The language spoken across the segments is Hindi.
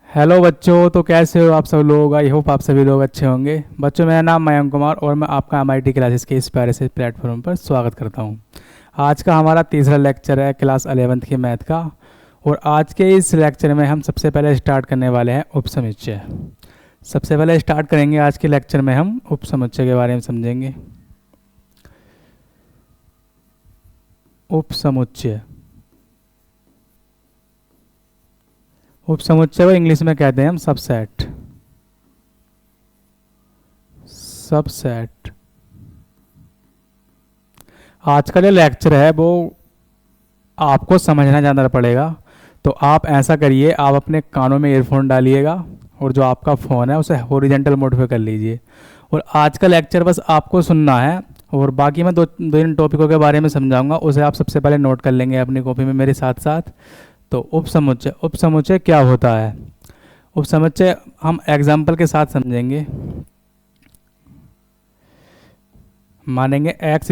हेलो बच्चों, तो कैसे हो आप सब लोग। आई होप आप सभी लोग अच्छे होंगे। बच्चों, मेरा नाम मयंक कुमार और मैं आपका एमआईटी क्लासेस के इस प्यारे से प्लेटफॉर्म पर स्वागत करता हूं। आज का हमारा तीसरा लेक्चर है क्लास 11th की मैथ का। और आज के इस लेक्चर में हम सबसे पहले स्टार्ट करने वाले हैं उपसमुच्चय। सबसे पहले स्टार्ट करेंगे आज के लेक्चर में हम उपसमुच्चय के बारे में समझेंगे। उपसमुच्चय उपसमुच्चय को इंग्लिश में कहते हैं हम सबसेट। सबसेट आज का जो लेक्चर है वो आपको समझना ज़्यादा पड़ेगा। तो आप ऐसा करिए, आप अपने कानों में ईयरफोन डालिएगा और जो आपका फ़ोन है उसे हॉरिजॉन्टल मोड पे कर लीजिए। और आज का लेक्चर बस आपको सुनना है और बाकी मैं दो तीन टॉपिकों के बारे में समझाऊंगा, उसे आप सबसे पहले नोट कर लेंगे अपनी कॉपी में मेरे साथ साथ। तो उपसमुच्चय क्या होता है। उपसमुच्चय हम एग्जाम्पल के साथ समझेंगे। मानेंगे x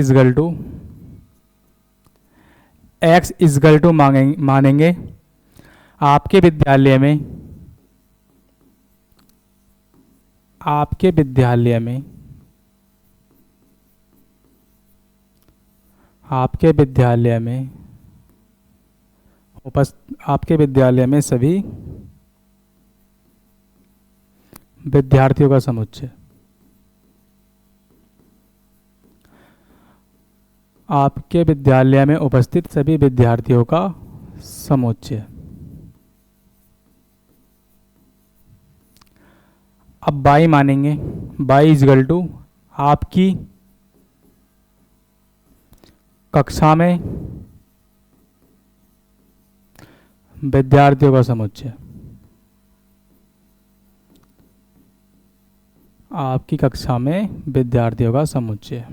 इजगल टू मानेंगे आपके विद्यालय में आपके विद्यालय में आपके विद्यालय में आपके विद्यालय में सभी विद्यार्थियों का समुच्चय। आपके विद्यालय में उपस्थित सभी विद्यार्थियों का समुच्चय। अब बाई मानेंगे, बाई इजगल टू आपकी कक्षा में विद्यार्थियों का समुच्चय। आपकी कक्षा में विद्यार्थियों का समुच्चय।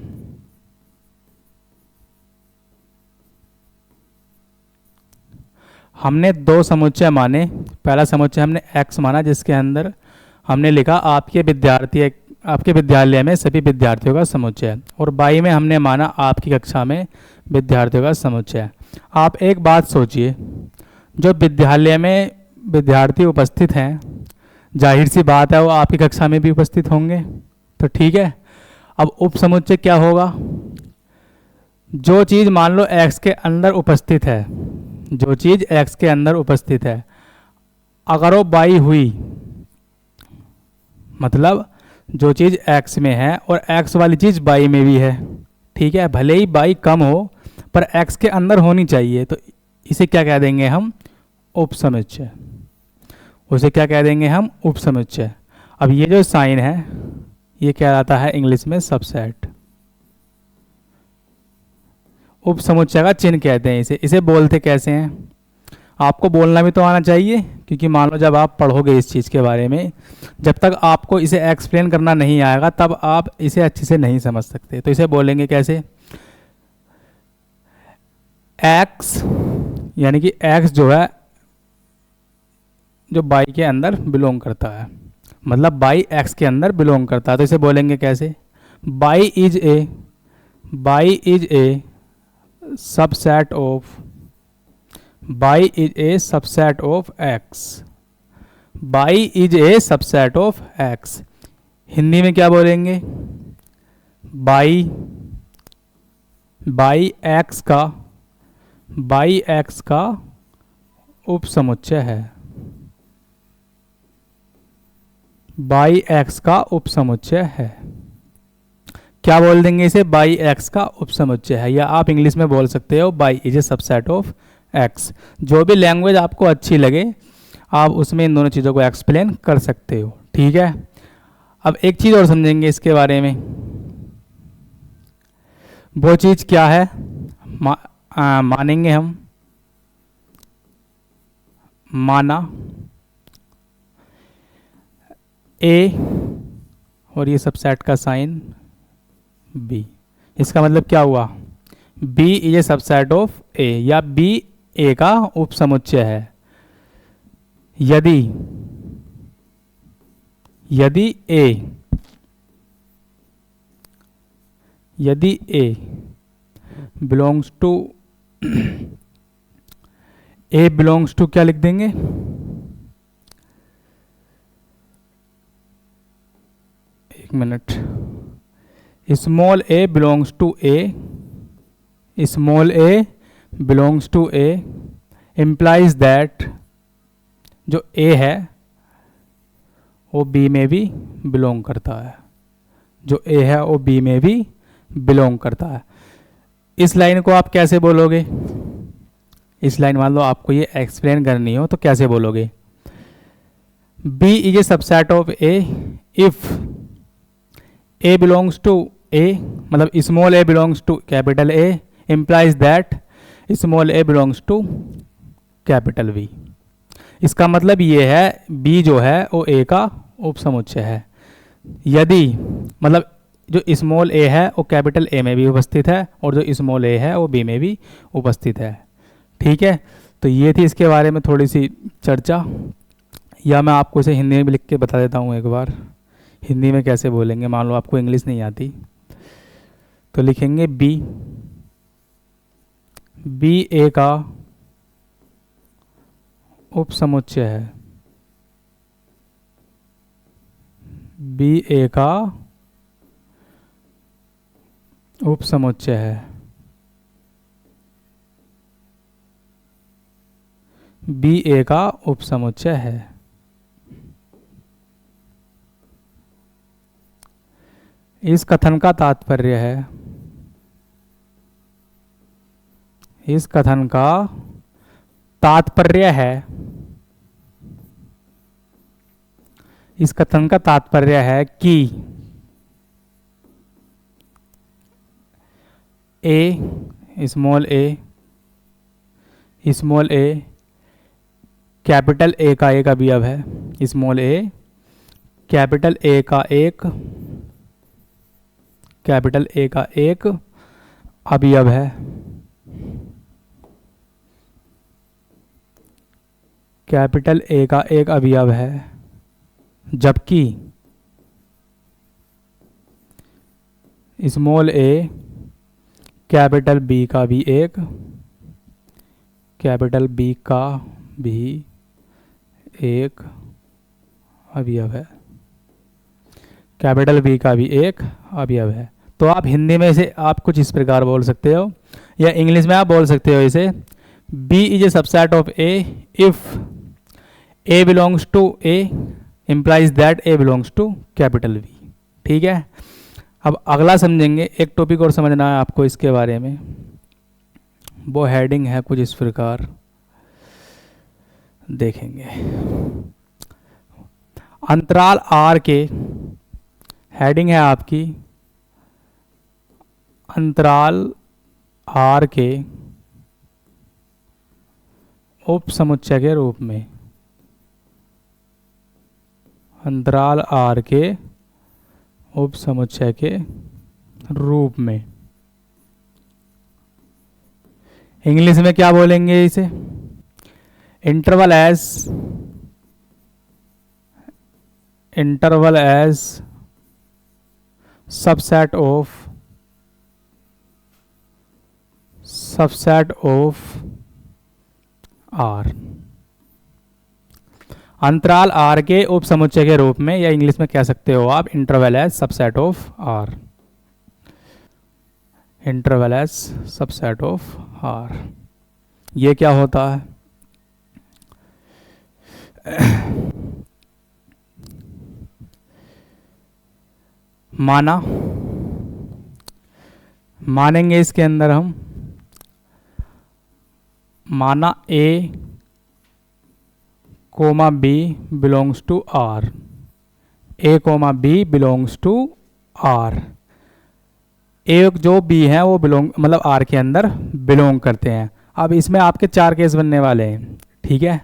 हमने दो समुच्चय माने। पहला समुच्चय हमने x माना, जिसके अंदर हमने लिखा आपके विद्यालय में सभी विद्यार्थियों का समुच्चय। और बाई में हमने माना आपकी कक्षा में विद्यार्थियों का समुच्चय। आप एक बात सोचिए, जो विद्यालय में विद्यार्थी उपस्थित हैं, जाहिर सी बात है वो आपकी कक्षा में भी उपस्थित होंगे। तो ठीक है, अब उपसमुच्चय क्या होगा। जो चीज़ मान लो x के अंदर उपस्थित है, जो चीज़ x के अंदर उपस्थित है, अगर वो बाई हुई, मतलब जो चीज़ x में है और x वाली चीज़ बाई में भी है, ठीक है, भले ही बाई कम हो पर x के अंदर होनी चाहिए, तो इसे क्या कह देंगे हम, उपसमुच्चय। उसे क्या कह देंगे हम, उपसमुच्चय। अब ये जो साइन है ये कहलाता है इंग्लिश में सबसेट। उपसमुच्चय का चिन्ह कहते हैं इसे। इसे बोलते कैसे हैं, आपको बोलना भी तो आना चाहिए, क्योंकि मान लो जब आप पढ़ोगे इस चीज़ के बारे में, जब तक आपको इसे एक्सप्लेन करना नहीं आएगा तब आप इसे अच्छे से नहीं समझ सकते। तो इसे बोलेंगे कैसे, x, यानी कि x जो है जो बाई के अंदर बिलोंग करता है, मतलब बाई x के अंदर बिलोंग करता है। तो इसे बोलेंगे कैसे, by is a subset of by is a subset of x। By is a subset of x। Hindi में क्या बोलेंगे, बाई बाई x का उपसमुच्चय है। बाई x का उपसमुच्चय है। क्या बोल देंगे इसे, बाई x का उपसमुच्चय है, या आप इंग्लिश में बोल सकते हो by is a subset of x। जो भी लैंग्वेज आपको अच्छी लगे आप उसमें इन दोनों चीज़ों को एक्सप्लेन कर सकते हो, ठीक है। अब एक चीज़ और समझेंगे इसके बारे में। वो चीज़ क्या है, मानेंगे हम, माना a और ये सबसेट का साइन b। इसका मतलब क्या हुआ, b is a subset of a, या b a का उपसमुच्चय है। यदि a बिलोंग्स टू क्या लिख देंगे, एक minute, small a belongs to a, small a belongs to A implies that जो ए है वो बी में भी बिलोंग करता है, जो ए है वो बी में भी बिलोंग करता है। इस लाइन को आप कैसे बोलोगे? इस लाइन मान लो आपको ये एक्सप्लेन करनी हो तो कैसे बोलोगे? B is a subset of A if A belongs to A, मतलब small a belongs to capital A implies that small a belongs to capital B। इसका मतलब ये है B जो है वो A का उपसमुच्चय है यदि, मतलब जो स्मॉल a है वो कैपिटल A में भी उपस्थित है और जो स्मॉल a है वो B में भी उपस्थित है। ठीक है, तो ये थी इसके बारे में थोड़ी सी चर्चा, या मैं आपको इसे हिंदी में भी लिख के बता देता हूँ एक बार, हिंदी में कैसे बोलेंगे। मान लो आपको इंग्लिश नहीं आती तो लिखेंगे बी, बी ए का उपसमुच्चय है, बी ए का उपसमुच्चय है, बी ए का उपसमुच्चय है। इस कथन का तात्पर्य है, इस कथन का तात्पर्य है, इस कथन का तात्पर्य है कि ए स्मॉल ए कैपिटल ए का एक अवयव है, स्मॉल ए कैपिटल ए का एक, कैपिटल ए का एक अवयव है, कैपिटल ए का एक अवयव है, जबकि स्मॉल ए कैपिटल बी का भी एक, कैपिटल बी का भी एक अवयव है, कैपिटल बी का भी एक अवयव है। तो आप हिंदी में इसे आप कुछ इस प्रकार बोल सकते हो, या इंग्लिश में आप बोल सकते हो इसे, B is a subset of A if a belongs to A implies that a belongs to capital B. ठीक है, अब अगला समझेंगे, एक टॉपिक और समझना है आपको इसके बारे में, वो हेडिंग है कुछ इस प्रकार, देखेंगे। अंतराल आर के, हेडिंग है आपकी अंतराल आर के उपसमुच्चय के रूप में, अंतराल आर के उपसमुच्चय के रूप में। इंग्लिश में क्या बोलेंगे इसे? Interval as subset of R, अंतराल आर के उपसमुच्चय के रूप में, या इंग्लिश में कह सकते हो आप interval as subset of R, interval as subset of R. ये क्या होता है? मानेंगे इसके अंदर हम, माना A comma B belongs to R, A comma B belongs to R, एक जो बी है वो बिलोंग मतलब आर के अंदर बिलोंग करते हैं। अब इसमें आपके चार केस बनने वाले हैं। ठीक है,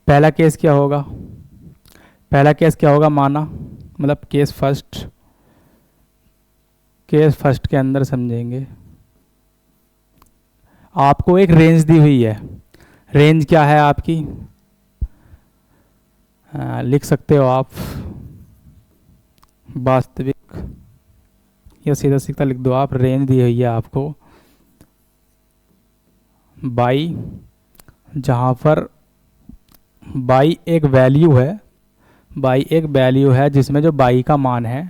पहला केस क्या होगा? पहला केस क्या होगा? माना मतलब केस फर्स्ट के अंदर समझेंगे, आपको एक रेंज दी हुई है। रेंज क्या है आपकी? लिख सकते हो आप वास्तविक, या सीधा सीधा लिख दो आप, रेंज दी हुई है आपको बाई, जहाँ पर बाई एक वैल्यू है, बाई एक वैल्यू है जिसमें जो बाई का मान है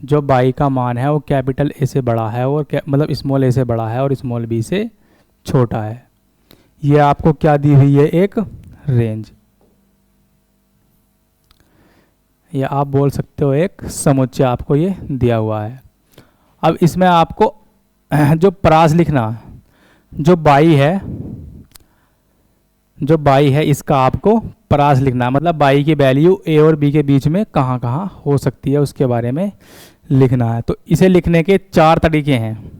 जो बाई का मान है वो कैपिटल ए से बड़ा है और मतलब स्मॉल ए से बड़ा है और स्मॉल बी से छोटा है। ये आपको क्या दी हुई है, एक रेंज, या आप बोल सकते हो एक समुच्चय आपको ये दिया हुआ है। अब इसमें आपको जो परास लिखना, जो बाई है इसका आपको परास लिखना है, मतलब बाई की वैल्यू ए और बी के बीच में कहाँ कहाँ हो सकती है उसके बारे में लिखना है। तो इसे लिखने के 4 तरीके हैं।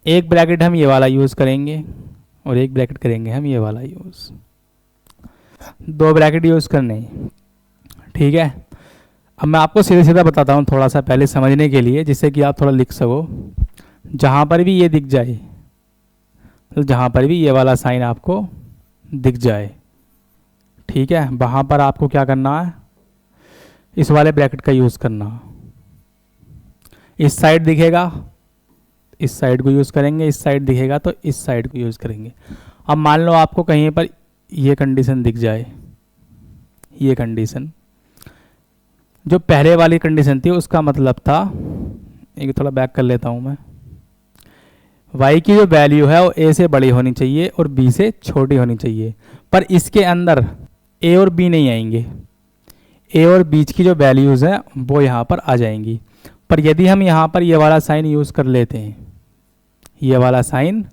एक ब्रैकेट हम ये वाला यूज़ करेंगे और एक ब्रैकेट करेंगे हम ये वाला यूज़, 2 ब्रैकेट यूज़ करने, ठीक है। अब मैं आपको सीधे सीधा बताता हूँ थोड़ा सा पहले समझने के लिए, जिससे कि आप थोड़ा लिख सको। जहाँ पर भी ये दिख जाए, तो जहाँ पर भी ये वाला साइन आपको दिख जाए, ठीक है, वहाँ पर आपको क्या करना है, इस वाले ब्रैकेट का यूज़ करना। इस साइड दिखेगा, इस साइड को यूज़ करेंगे, इस साइड दिखेगा तो इस साइड को यूज़ करेंगे। अब मान लो आपको कहीं पर ये कंडीशन दिख जाए, ये कंडीशन, जो पहले वाली कंडीशन थी उसका मतलब था, एक थोड़ा बैक कर लेता हूँ मैं, y की जो वैल्यू है वो a से बड़ी होनी चाहिए और b से छोटी होनी चाहिए, पर इसके अंदर a और b नहीं आएंगे, a और बीच की जो वैल्यूज़ हैं वो यहाँ पर आ जाएंगी। पर यदि हम यहाँ पर ये वाला साइन यूज़ कर लेते हैं, ये वाला साइन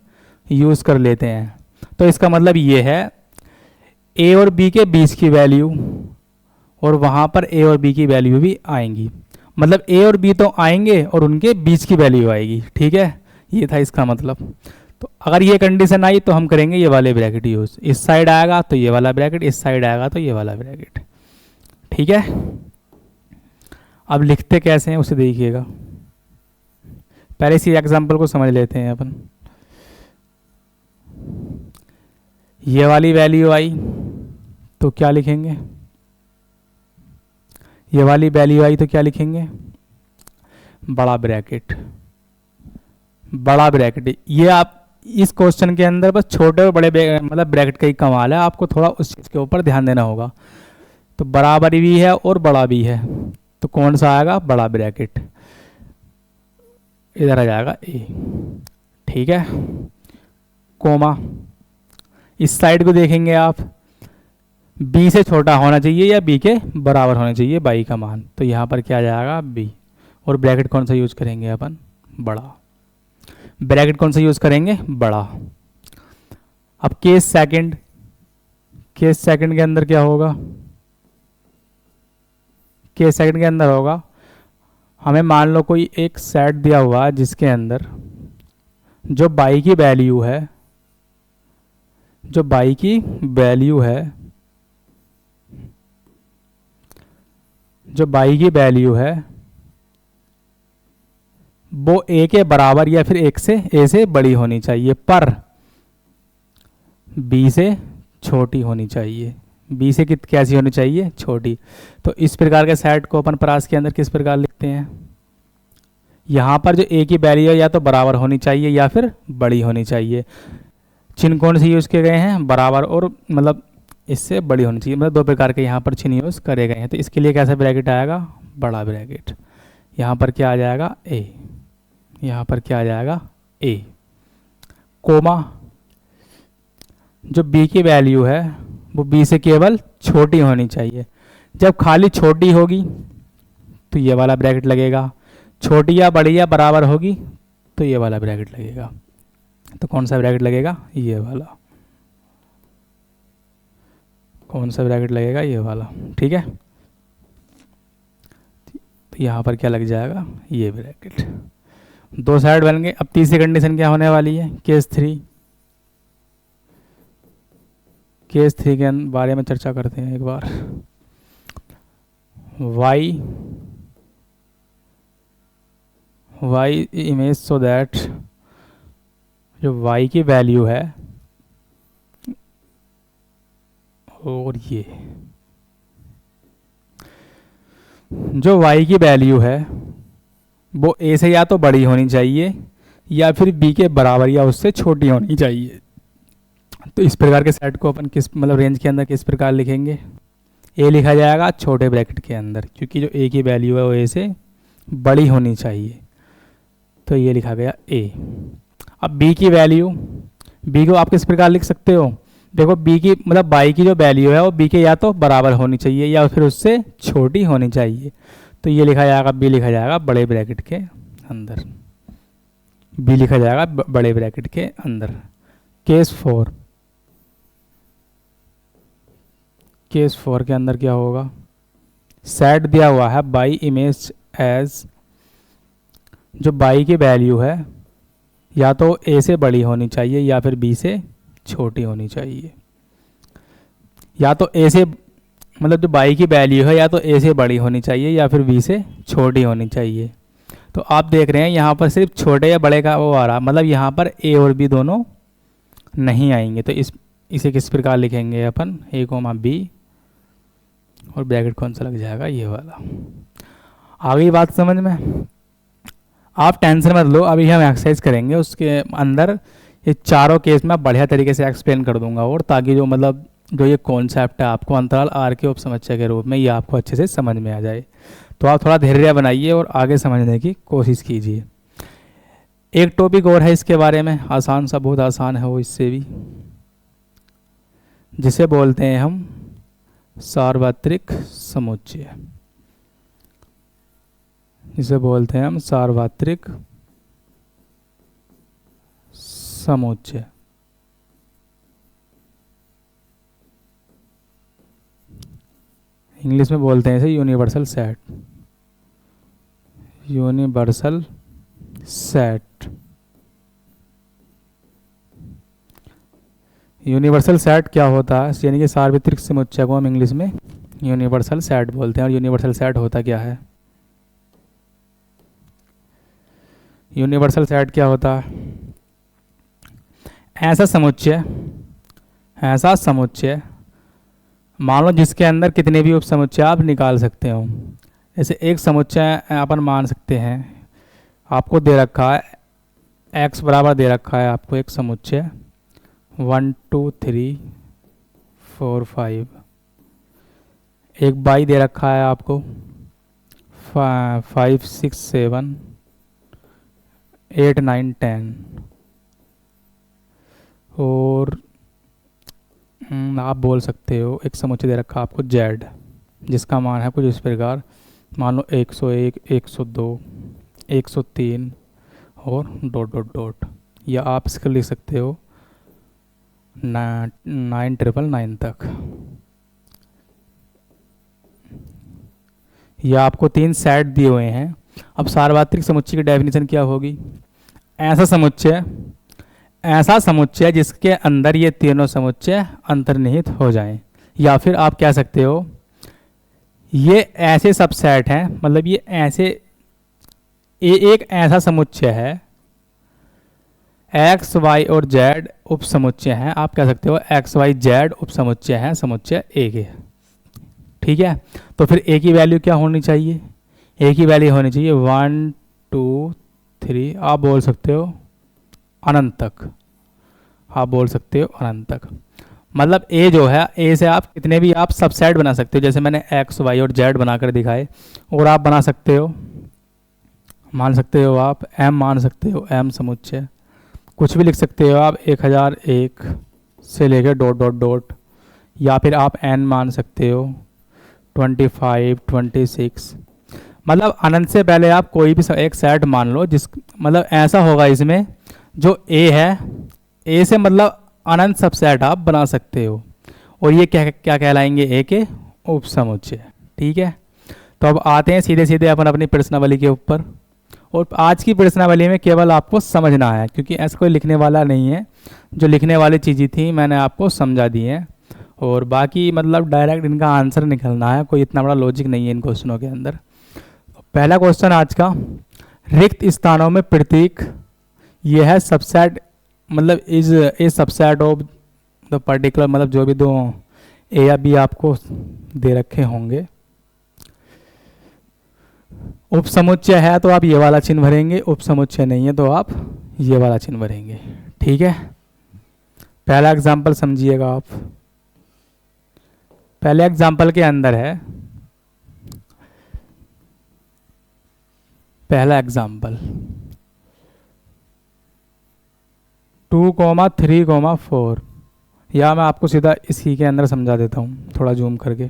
यूज़ कर लेते हैं, तो इसका मतलब ये है a और b के बीच की वैल्यू और वहाँ पर a और b की वैल्यू भी आएंगी, मतलब a और b तो आएंगे और उनके बीच की वैल्यू आएगी, ठीक है, ये था इसका मतलब। तो अगर ये कंडीशन आई तो हम करेंगे ये वाले ब्रैकेट यूज़, इस साइड आएगा तो ये वाला ब्रैकेट, इस साइड आएगा तो ये वाला ब्रैकेट, ठीक है। अब लिखते कैसे हैं उसे देखिएगा, पहले इसी एग्जांपल को समझ लेते हैं अपन। ये वाली वैल्यू आई तो क्या लिखेंगे, ये वाली वैल्यू आई तो क्या लिखेंगे, बड़ा ब्रैकेट, बड़ा ब्रैकेट। ये आप इस क्वेश्चन के अंदर बस छोटे और बड़े मतलब ब्रैकेट का ही कमाल है, आपको थोड़ा उस चीज़ के ऊपर ध्यान देना होगा। तो बराबर भी है और बड़ा भी है, तो कौन सा आएगा, बड़ा ब्रैकेट, इधर आ जाएगा ए, ठीक है, कोमा। इस साइड को देखेंगे आप, b से छोटा होना चाहिए या b के बराबर होना चाहिए बाई का मान, तो यहाँ पर क्या आ जाएगा b, और ब्रैकेट कौन सा यूज करेंगे अपन, बड़ा, ब्रैकेट कौन सा यूज करेंगे, बड़ा। अब केस सेकंड, केस सेकंड के अंदर क्या होगा, केस सेकंड के अंदर होगा, हमें मान लो कोई एक सेट दिया हुआ है जिसके अंदर जो बाई की वैल्यू है, जो बाई की वैल्यू है, जो बाई की वैल्यू है वो a के बराबर या फिर a से बड़ी होनी चाहिए, पर b से छोटी होनी चाहिए, b से कैसी होनी चाहिए, छोटी। तो इस प्रकार के सेट को अपन परास के अंदर किस प्रकार लिखते हैं, यहाँ पर जो a की वैल्यू है या तो बराबर होनी चाहिए या फिर बड़ी होनी चाहिए। चिन्ह कौन से यूज़ किए गए हैं, बराबर और मतलब इससे बड़ी होनी चाहिए, मतलब 2 प्रकार के यहाँ पर चिन्ह यूज़ करे गए हैं। तो इसके लिए कैसा ब्रैकेट आएगा, बड़ा ब्रैकेट, यहाँ पर क्या आ जाएगा a, यहाँ पर क्या आ जाएगा a, कोमा, जो b की वैल्यू है वो b से केवल छोटी होनी चाहिए। जब खाली छोटी होगी तो ये वाला ब्रैकेट लगेगा, छोटी या बड़ी या बराबर होगी तो ये वाला ब्रैकेट लगेगा। तो कौन सा ब्रैकेट लगेगा, ये वाला, कौन सा ब्रैकेट लगेगा, ये वाला, ठीक है। तो यहाँ पर क्या लग जाएगा, ये ब्रैकेट, 2 साइड बन गए। अब तीसरी कंडीशन क्या होने वाली है, केस 3, केस 3 के बारे में चर्चा करते हैं एक बार। y इमेज सो दैट जो y की वैल्यू है और ये जो y की वैल्यू है वो a से या तो बड़ी होनी चाहिए या फिर b के बराबर या उससे छोटी होनी चाहिए। तो इस प्रकार के सेट को अपन किस मतलब रेंज के अंदर किस प्रकार लिखेंगे, a लिखा जाएगा छोटे ब्रैकेट के अंदर, क्योंकि जो a की वैल्यू है वो a से बड़ी होनी चाहिए, तो ये लिखा गया ए। अब बी की वैल्यू, बी को आप किस प्रकार लिख सकते हो, देखो बी की मतलब बाई की जो वैल्यू है वो बी के या तो बराबर होनी चाहिए या फिर उससे छोटी होनी चाहिए, तो ये लिखा जाएगा, बी लिखा जाएगा बड़े ब्रैकेट के अंदर, बी लिखा जाएगा बड़े ब्रैकेट के अंदर। केस 4, केस 4 के अंदर क्या होगा, सेट दिया हुआ है बाई इमेज एज, जो बाई की वैल्यू है या तो ए से बड़ी होनी चाहिए या फिर बी से छोटी होनी चाहिए, या तो ए से मतलब जो बाई की वैल्यू है या तो ए से बड़ी होनी चाहिए या फिर बी से छोटी होनी चाहिए। तो आप देख रहे हैं यहाँ पर सिर्फ छोटे या बड़े का वो आ रहा, मतलब यहाँ पर ए और बी दोनों नहीं आएंगे, तो इसे किस प्रकार लिखेंगे अपन, ए कोमा बी और ब्रैकेट कौन सा लग जाएगा, ये वाला। आ गई बात समझ में, आप टेंशन मत लो, अभी हम एक्सरसाइज करेंगे उसके अंदर ये चारों केस में बढ़िया तरीके से एक्सप्लेन कर दूंगा, और ताकि जो मतलब जो ये कॉन्सेप्ट है आपको अंतराल आर के उप समस्या के रूप में ये आपको अच्छे से समझ में आ जाए। तो आप थोड़ा धैर्य बनाइए और आगे समझने की कोशिश कीजिए। एक टॉपिक और है इसके बारे में, आसान सा, बहुत आसान है वो इससे भी, जिसे बोलते हैं हम सार्वत्रिक समुच्चय, जिसे बोलते हैं हम सार्वत्रिक समुच्चय। इंग्लिश में बोलते हैं इसे universal set, universal set. Universal set क्या होता है, यानी कि सार्वत्रिक समुच्चय को हम इंग्लिश में यूनिवर्सल सेट बोलते हैं। और यूनिवर्सल सेट होता क्या है, यूनिवर्सल सेट क्या होता है, ऐसा समुच्चय, ऐसा समुच्चय मान लो जिसके अंदर कितने भी उप समुच्चय आप निकाल सकते हो। जैसे एक समुच्चय अपन मान सकते हैं, आपको दे रखा है x बराबर दे रखा है आपको एक समुच्चय 1 2 3 4 5, एक y दे रखा है आपको 5 6 7 8 9 10, और आप बोल सकते हो एक समुच्चय दे रखा है आपको z, जिसका मान है कुछ इस प्रकार, मान लो 101 102 103 और डॉट डॉट डॉट, या आप इसको लिख सकते हो 9999 तक। या आपको 3 सेट दिए हुए हैं। अब सार्वत्रिक समुच्चय की डेफिनेशन क्या होगी, ऐसा समुच्चय, ऐसा समुच्चय जिसके अंदर ये तीनों समुच्चय अंतर्निहित हो जाएं, या फिर आप कह सकते हो ये ऐसे सबसेट हैं, मतलब ये ऐसे एक ऐसा समुच्चय है, एक्स वाई और जेड उप समुच्चय हैं, आप कह सकते हो एक्स वाई जेड उप समुच्चय हैं समुच्चय ए के, ठीक है। तो फिर ए की वैल्यू क्या होनी चाहिए, ए की वैल्यू होनी चाहिए 1 2 3, आप बोल सकते हो अनंत तक, आप बोल सकते हो अनंत तक। मतलब ए जो है, ए से आप कितने भी आप सबसेट बना सकते हो, जैसे मैंने एक्स वाई और जेड बनाकर दिखाए, और आप बना सकते हो, मान सकते हो आप एम, मान सकते हो एम समुच्चय, कुछ भी लिख सकते हो आप 1001 से लेकर डॉट डॉट डॉट, या फिर आप एन मान सकते हो 25 26, मतलब अनंत से पहले आप कोई भी एक सेट मान लो, जिस मतलब ऐसा होगा इसमें जो ए है, ए से मतलब अनंत सबसेट आप बना सकते हो, और ये क्या क्या कहलाएंगे, ए के उप समुच्चय, ठीक है। तो अब आते हैं सीधे सीधे अपन अपनी प्रश्नावली के ऊपर, और आज की प्रश्नावली में केवल आपको समझना है, क्योंकि ऐसा कोई लिखने वाला नहीं है, जो लिखने वाली चीज़ें थी मैंने आपको समझा दी हैं, और बाकी मतलब डायरेक्ट इनका आंसर निकलना है, कोई इतना बड़ा लॉजिक नहीं है इन क्वेश्चनों के अंदर। पहला क्वेश्चन आज का, रिक्त स्थानों में प्रतीक, यह है सबसेट, मतलब is a subset of the particular, मतलब जो भी दो ए या बी आपको दे रखे होंगे। उप समुच्चय है तो आप ये वाला चिन्ह भरेंगे, उप समुच्चय नहीं है तो आप ये वाला चिन्ह भरेंगे, ठीक है। पहला एग्जाम्पल समझिएगा आप, पहले एग्जाम्पल के अंदर है पहला एग्जाम्पल 2,3,4, या मैं आपको सीधा इसी के अंदर समझा देता हूँ थोड़ा जूम करके।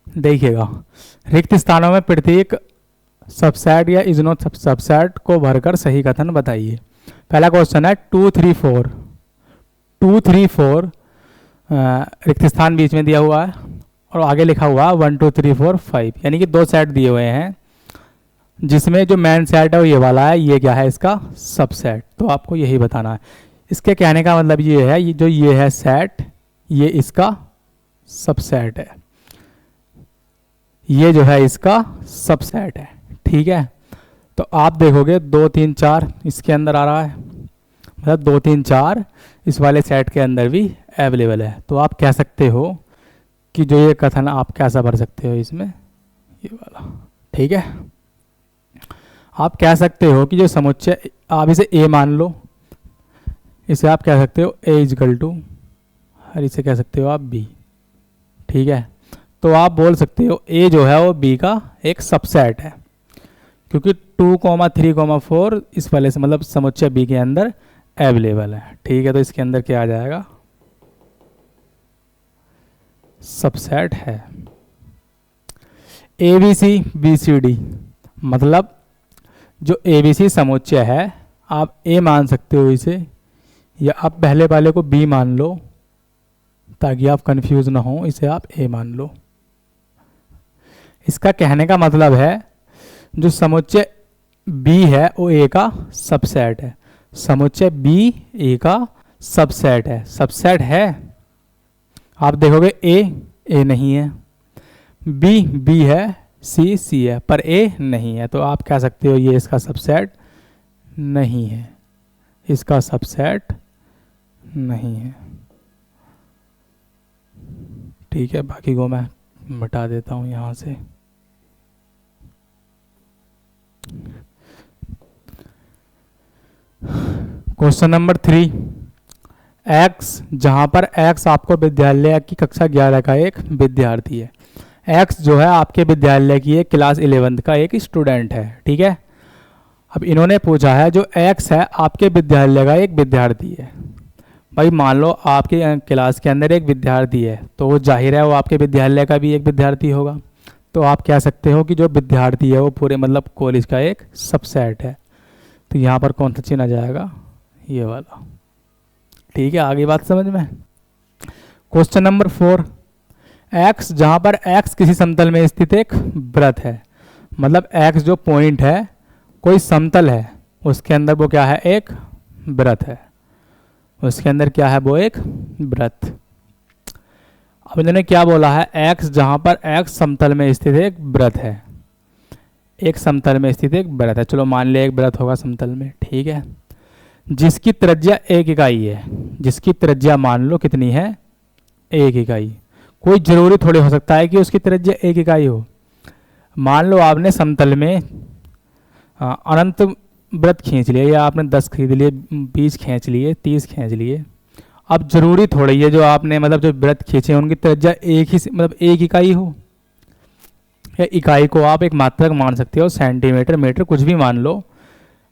देखिएगा, रिक्त स्थानों में प्रत्येक सबसेट या इज नॉट सबसेट को भरकर सही कथन बताइए। पहला क्वेश्चन है 2, 3, 4। 2, 3, 4 रिक्त स्थान बीच में दिया हुआ है और आगे लिखा हुआ है 1, 2, 3, 4, 5, यानी कि 2 सेट दिए हुए हैं, जिसमें जो मेन सेट है वो ये वाला है, ये क्या है इसका सबसेट। तो आपको यही बताना है। इसके कहने का मतलब ये है, ये है सेट, ये इसका सबसेट है, ये जो है इसका सबसेट है। ठीक है, तो आप देखोगे 2, 3, 4 इसके अंदर आ रहा है, मतलब 2, 3, 4 इस वाले सेट के अंदर भी अवेलेबल है। तो आप कह सकते हो कि जो ये कथन आप कैसा भर सकते हो इसमें, ये वाला। ठीक है, आप कह सकते हो कि जो समुच्चय, आप इसे ए मान लो, इसे आप कह सकते हो ए इजकल टू, और इसे कह सकते हो आप बी। ठीक है, तो आप बोल सकते हो ए जो है वो बी का एक सबसेट है, क्योंकि 2,3,4 इस वाले से मतलब समुच्चय बी के अंदर अवेलेबल है। ठीक है, तो इसके अंदर क्या आ जाएगा, सबसेट है। A B C B C D, मतलब जो ए बी सी समुच्चय है, आप ए मान सकते हो इसे, या आप पहले वाले को बी मान लो ताकि आप कंफ्यूज ना हो, इसे आप ए मान लो। इसका कहने का मतलब है जो समुच्चय बी है वो ए का सबसेट है, समुच्चय बी ए का सबसेट है। सबसेट है, आप देखोगे ए नहीं है, बी है, सी है, पर ए नहीं है। तो आप कह सकते हो ये इसका सबसेट नहीं है, इसका सबसेट नहीं है। ठीक है, बाकी को मैं मिटा देता हूं यहां से। क्वेश्चन नंबर 3, एक्स, जहां पर एक्स आपको विद्यालय की कक्षा 11 का एक विद्यार्थी है। एक्स जो है आपके विद्यालय की एक क्लास 11th का एक स्टूडेंट है। ठीक है, अब इन्होंने पूछा है जो एक्स है आपके विद्यालय का एक विद्यार्थी है। भाई मान लो आपके क्लास के अंदर एक विद्यार्थी है, तो वो जाहिर है वो आपके विद्यालय का भी एक विद्यार्थी होगा। तो आप कह सकते हो कि जो विद्यार्थी है वो पूरे मतलब कॉलेज का एक सबसेट है। तो यहाँ पर कौन सा चिन्ह आ जाएगा, ये वाला। ठीक है, आगे बात समझ में। क्वेश्चन नंबर 4, एक्स, जहाँ पर एक्स किसी समतल में स्थित एक वृत्त है, मतलब एक्स जो पॉइंट है कोई समतल है, उसके अंदर वो क्या है, एक वृत्त है, उसके अंदर क्या है, वो एक वृत्त। अब इन्होंने क्या बोला है, एक्स जहाँ पर एक्स समतल में स्थित एक वृत्त है, एक समतल में स्थित एक वृत्त है। चलो मान लिया एक वृत्त होगा समतल में। ठीक है, जिसकी त्रिज्या 1 इकाई है, जिसकी त्रिज्या मान लो कितनी है, 1 इकाई। कोई जरूरी थोड़ी हो सकता है कि उसकी त्रिज्या 1 इकाई हो। मान लो आपने समतल में अनंत वृत्त खींच लिया, या आपने 10 खरीद लिए, 20 खींच लिए, 30 खींच लिए। अब जरूरी थोड़ी है जो आपने मतलब जो वृत्त खींचे उनकी त्रिज्या एक ही मतलब 1 इकाई हो। या इकाई को आप एक मात्रक मान सकते हो, सेंटीमीटर, मीटर, कुछ भी मान लो।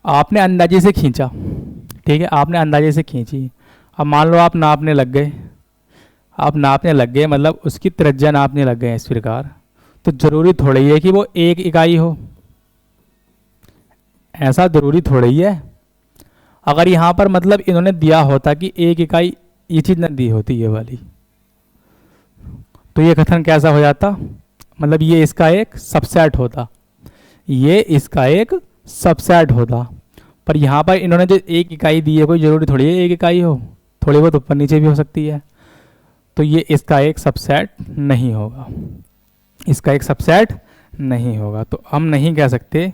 आपने अंदाजे से खींचा, ठीक है, आपने अंदाजे से खींची। अब मान लो आप नापने लग गए, आप नापने लग गए मतलब उसकी त्रिज्या नापने लग गए इस प्रकार। तो जरूरी थोड़ी है कि वो 1 इकाई हो, ऐसा जरूरी थोड़ी है। अगर यहाँ पर मतलब इन्होंने दिया होता कि 1 इकाई, ये चीज़ न दी होती ये वाली, तो ये कथन कैसा हो जाता, मतलब ये इसका एक सबसेट होता, ये इसका एक सबसेट होता। पर यहाँ पर इन्होंने जो 1 इकाई दी है, कोई ज़रूरी थोड़ी है 1 इकाई हो, थोड़ी बहुत ऊपर नीचे भी हो सकती है। तो ये इसका एक सबसेट नहीं होगा, इसका एक सबसेट नहीं होगा। तो हम नहीं कह सकते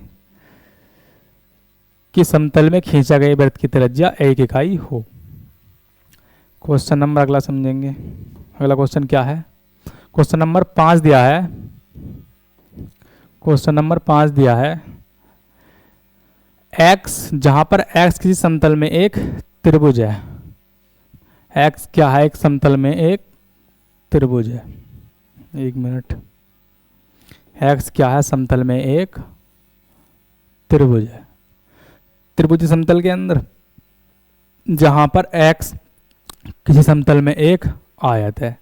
कि समतल में खींचा गए वृत्त की त्रिज्या 1 इकाई हो। क्वेश्चन नंबर अगला समझेंगे। अगला क्वेश्चन क्या है, क्वेश्चन नंबर 5 दिया है। क्वेश्चन नंबर 5 दिया है, x, जहां पर x किसी समतल में एक त्रिभुज है, एक्स क्या है? एक समतल में एक त्रिभुज है। एक मिनट, एक्स क्या है? समतल में एक त्रिभुज है। त्रिभुज समतल के अंदर जहां पर एक्स किसी समतल में एक आयत है।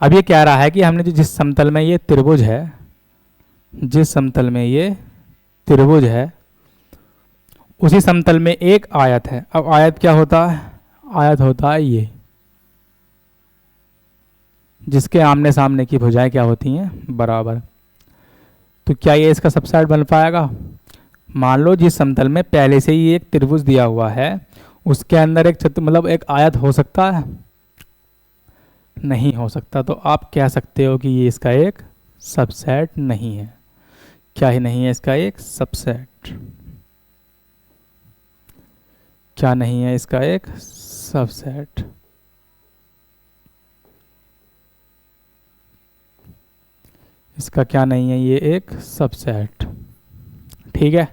अब ये कह रहा है कि हमने जो जिस समतल में ये त्रिभुज है, जिस समतल में ये त्रिभुज है उसी समतल में एक आयत है। अब आयत क्या होता है? आयत होता है ये, जिसके आमने सामने की भुजाएं क्या होती हैं? बराबर। तो क्या ये इसका सबसेट बन पाएगा? मान लो जिस समतल में पहले से ही एक त्रिभुज दिया हुआ है उसके अंदर एक मतलब एक आयत हो सकता है? नहीं हो सकता। तो आप कह सकते हो कि ये इसका एक सबसेट नहीं है। क्या ही नहीं है इसका एक सबसेट? क्या नहीं है इसका एक सबसेट? इसका क्या नहीं है ये एक सबसेट। ठीक है।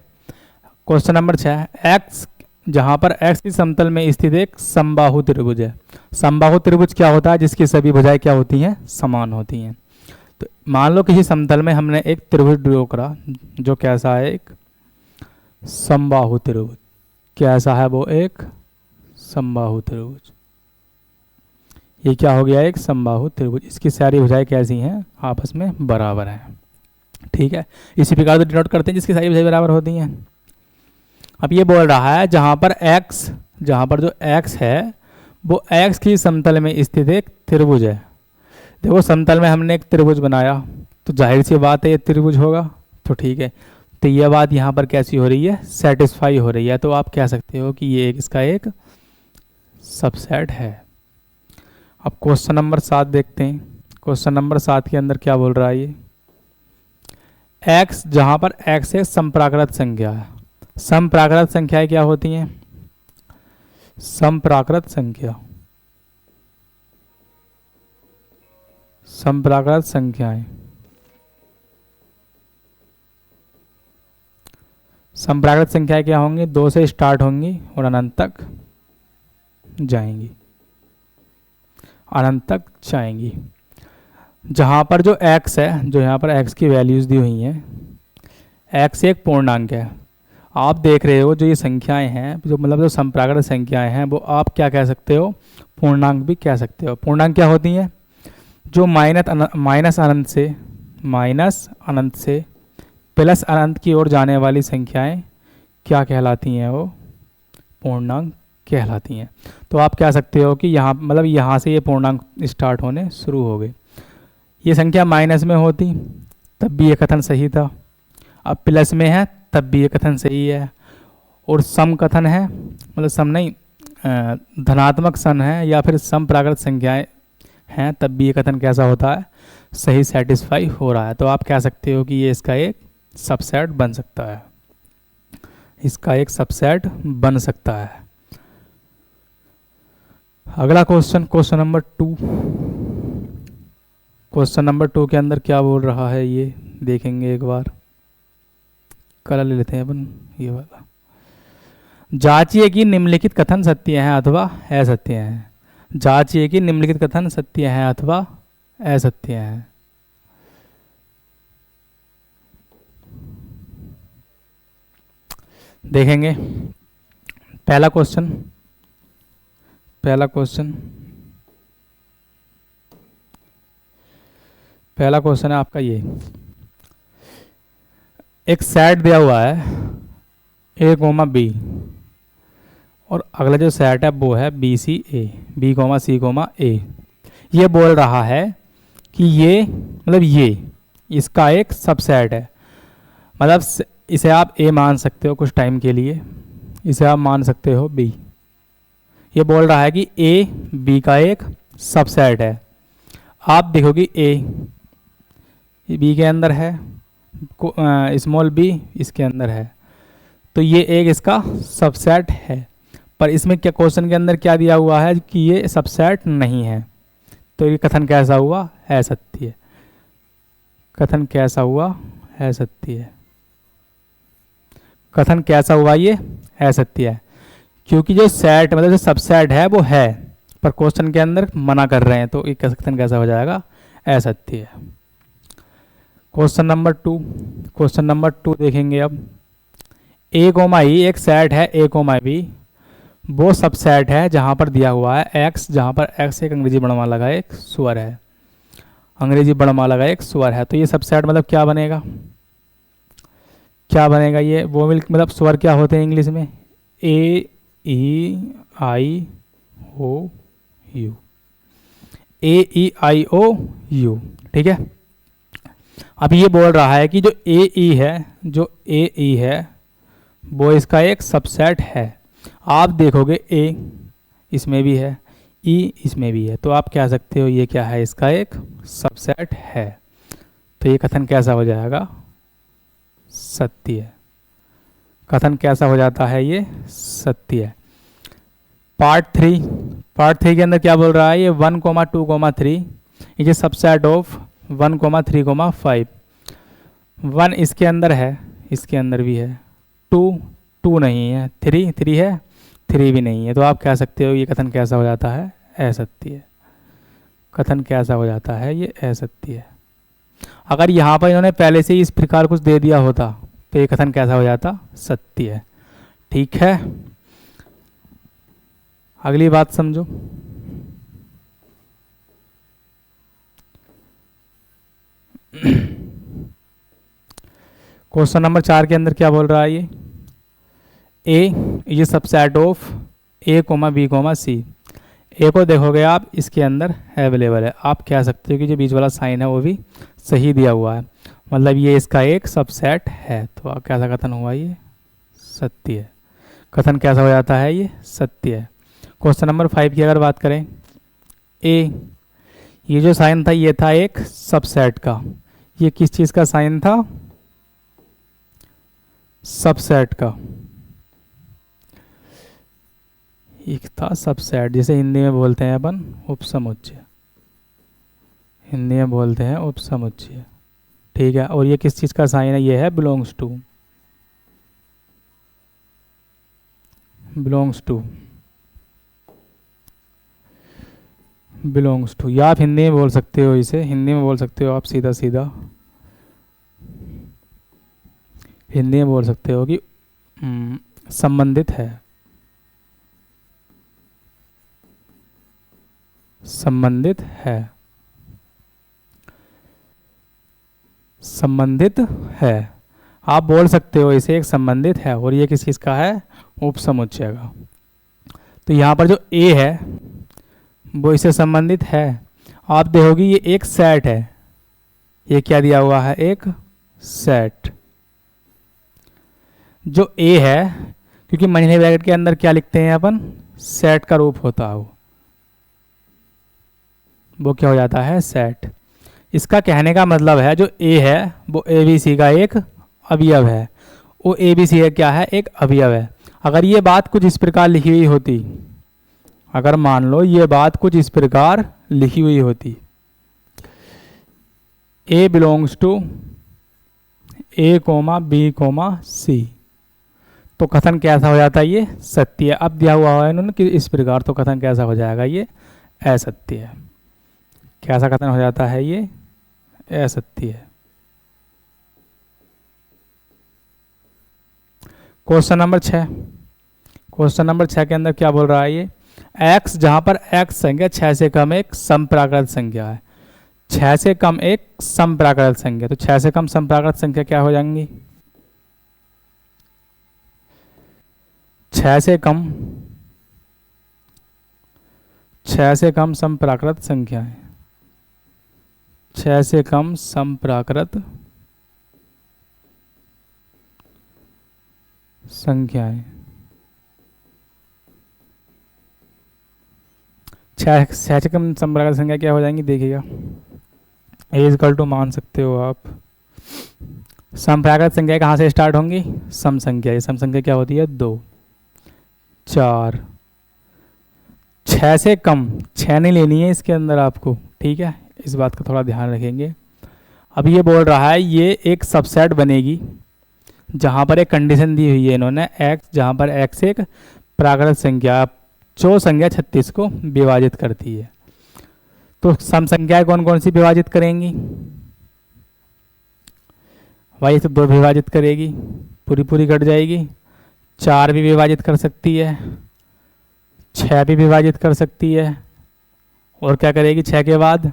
क्वेश्चन नंबर 6, एक्स जहां पर एक्स की समतल में स्थित एक समबाहु त्रिभुज है। समबाहु त्रिभुज क्या होता है? जिसकी सभी भुजाएं क्या होती हैं? समान होती हैं। तो मान लो किसी समतल में हमने एक त्रिभुज ड्रॉ करा जो कैसा है? एक समबाहु त्रिभुज। कैसा है वो? एक समबाहु त्रिभुज। ये क्या हो गया? एक समबाहु त्रिभुज। इसकी सारी भुजाएं कैसी हैं? आपस में बराबर हैं। ठीक है। इसी प्रकार से डिनोट करते हैं जिसकी सारी भुजाएं बराबर होती हैं। अब ये बोल रहा है जहां पर x, जहां पर जो x है वो x की समतल में स्थित एक त्रिभुज है। देखो समतल में हमने एक त्रिभुज बनाया तो जाहिर सी बात है ये त्रिभुज होगा। तो ठीक है, तो ये बात यहाँ पर कैसी हो रही है? सेटिस्फाई हो रही है। तो आप कह सकते हो कि ये इसका एक सबसेट है। अब क्वेश्चन नंबर 7 देखते हैं। क्वेश्चन नंबर 7 के अंदर क्या बोल रहा है? ये x जहां पर x एक समप्राकृत संख्या है। समप्राकृत संख्याएं क्या होती हैं? समप्राकृत संख्या, समप्राकृत संख्याएं, समप्राकृत संख्याएं क्या होंगी? 2 से स्टार्ट होंगी और अनंत तक जाएंगी, अनंत तक जाएंगी। जहां पर जो x है, जो यहाँ पर x की वैल्यूज दी हुई हैं, x एक पूर्णांक है। आप देख रहे हो जो ये संख्याएं हैं, जो मतलब जो समप्राकृत संख्याएं हैं वो आप क्या कह सकते हो? पूर्णांक भी कह सकते हो। पूर्णांक क्या होती हैं? जो माइनस अनंत से प्लस अनंत की ओर जाने वाली संख्याएं क्या कहलाती हैं? वो पूर्णांक कहलाती हैं। तो आप कह सकते हो कि यहाँ मतलब यहाँ से ये पूर्णांक स्टार्ट होने शुरू हो गए। ये संख्या माइनस में होती तब भी ये कथन सही था, अब प्लस में है तब भी ये कथन सही है, और सम कथन है मतलब सम नहीं धनात्मक सम है या फिर समप्राकृत संख्याएं हैं तब भी ये कथन कैसा होता है? सही, सेटिस्फाई हो रहा है। तो आप कह सकते हो कि ये इसका एक सबसेट बन सकता है, इसका एक सबसेट बन सकता है। अगला question, question number 2। Question number 2 के अंदर क्या बोल रहा है ये देखेंगे एक बार। कलर ले लेते हैं अपन, ये वाला। जांचिए कि निम्नलिखित कथन सत्य हैं अथवा असत्य हैं। जांचिए कि निम्नलिखित कथन सत्य हैं अथवा असत्य हैं। देखेंगे पहला क्वेश्चन। पहला क्वेश्चन है आपका ये, एक सेट दिया हुआ है a, b और अगला जो सेट है वो है b, c, a, b, c, a। ये बोल रहा है कि ये मतलब ये इसका एक सबसेट है। मतलब इसे आप a मान सकते हो कुछ टाइम के लिए, इसे आप मान सकते हो b। ये बोल रहा है कि a b का एक सबसेट है। आप देखोगे a b के अंदर है, स्मॉल b इसके अंदर है, तो ये एक इसका सबसेट है। पर इसमें क्या क्वेश्चन के अंदर क्या दिया हुआ है कि ये सबसेट नहीं है। तो ये कथन कैसा हुआ? असत्य। कथन कैसा हुआ? असत्य। कथन कैसा हुआ? ये असत्य है, क्योंकि जो सेट मतलब जो सबसेट है वो है, पर क्वेश्चन के अंदर मना कर रहे हैं, तो ये कथन कैसा हो जाएगा, असत्य है। क्वेश्चन नंबर टू देखेंगे अब। ए कोमा ई एक सेट है, ए कोमा बी वो सब सेट है जहाँ पर दिया हुआ है एक्स, जहाँ पर एक्स एक अंग्रेजी वर्णमाला का एक स्वर है, अंग्रेजी वर्णमाला का एक स्वर है। तो ये सब सेट मतलब क्या बनेगा, क्या बनेगा ये, वो मतलब स्वर क्या होते हैं इंग्लिश में, ए ई आई ओ you, A E I O you, ठीक है। अब ये बोल रहा है कि जो ए ई है, जो ए ई है वो इसका एक सबसेट है। आप देखोगे ए इसमें भी है, ई इसमें भी है, तो आप कह सकते हो ये क्या है, इसका एक सबसेट है। तो ये कथन कैसा हो जाएगा, सत्य है। कथन कैसा हो जाता है, ये सत्य है। पार्ट थ्री के अंदर क्या बोल रहा है, ये 1, 2, 3 इज ए सबसेट ऑफ 1, 3, 5। 1 इसके अंदर है, इसके अंदर भी है, 2 नहीं है, 3 है, 3 भी नहीं है। तो आप कह सकते हो ये कथन कैसा हो जाता है, असत्य है। कथन कैसा हो जाता है, ये असत्य है। अगर यहाँ पर इन्होंने पहले से ही इस प्रकार कुछ दे दिया होता तो ये कथन कैसा हो जाता, सत्य है। ठीक है, अगली बात समझो। क्वेश्चन नंबर 4 के अंदर क्या बोल रहा है, ये subset of A comma B comma C. A को देखोगे आप, इसके अंदर अवेलेबल है। आप कह सकते हो कि जो बीच वाला साइन है वो भी सही दिया हुआ है, मतलब ये इसका एक सबसेट है। तो आप कैसा कथन हुआ, ये सत्य है। कथन कैसा हो जाता है, ये सत्य है। क्वेश्चन नंबर 5 की अगर बात करें, ये जो साइन था ये था एक सबसेट का। ये किस चीज़ का साइन था, सबसेट का। एक था सबसेट, जैसे हिंदी में बोलते हैं अपन उपसमुच्चय, हिंदी में बोलते हैं उपसमुच्चय, ठीक है। और ये किस चीज़ का साइन है, ये है belongs to, belongs to, belongs to. या आप हिंदी में बोल सकते हो, इसे हिंदी में बोल सकते हो आप सीधा सीधा हिंदी में बोल सकते हो कि संबंधित है, संबंधित है, संबंधित है। आप बोल सकते हो इसे एक संबंधित है। और ये किस चीज़ का है, उपसमुच्चय का। तो यहाँ पर जो ए है वो इससे संबंधित है। आप देखोगे ये एक सेट है, ये क्या दिया हुआ है, एक सेट। जो ए है, क्योंकि महीने ब्रैकेट के अंदर क्या लिखते हैं अपन, सेट का रूप होता है वो क्या हो जाता है, सेट। इसका कहने का मतलब है जो ए है वो ए बी सी का एक अवयव है। वो ए बी सी का क्या है, एक अवयव है। अगर ये बात कुछ इस प्रकार लिखी हुई होती, अगर मान लो ये बात कुछ इस प्रकार लिखी हुई होती, A belongs to A comma B comma C, तो कथन कैसा हो जाता है, ये सत्य है। अब दिया हुआ है इन्होंने कि इस प्रकार, तो कथन कैसा हो जाएगा, ये असत्य है। कैसा कथन हो जाता है, ये असत्य है। क्वेश्चन नंबर 6, क्वेश्चन नंबर 6 के अंदर क्या बोल रहा है, ये x जहां पर x संख्या 6 से कम एक समप्राकृत संख्या है। 6 से कम एक समप्राकृत संख्या, तो 6 से कम समप्राकृत संख्या क्या हो जाएंगी, 6 से कम, 6 से कम समप्राकृत संख्या है, 6 से कम समप्राकृत संख्याएं। 6 से कम समप्राकृत संख्या क्या हो जाएंगी, देखिएगा ए इक्वल टू मान सकते हो आप, समप्राकृत संख्या कहाँ से स्टार्ट होंगी, सम संख्या। ये सम संख्या क्या होती है, 2, 4। 6 से कम, 6 नहीं लेनी है इसके अंदर आपको, ठीक है, इस बात का थोड़ा ध्यान रखेंगे। अब ये बोल रहा है ये एक सबसेट बनेगी जहाँ पर एक कंडीशन दी हुई है इन्होंने, x जहाँ पर x एक प्राकृत संख्या, जो संख्या 36 को विभाजित करती है। तो सम संख्याएं कौन कौन सी विभाजित करेंगी? भाई तो 2 विभाजित करेगी, पूरी पूरी कट जाएगी। 4 भी विभाजित कर सकती है, 6 भी विभाजित कर सकती है, और क्या करेगी 6 के बाद?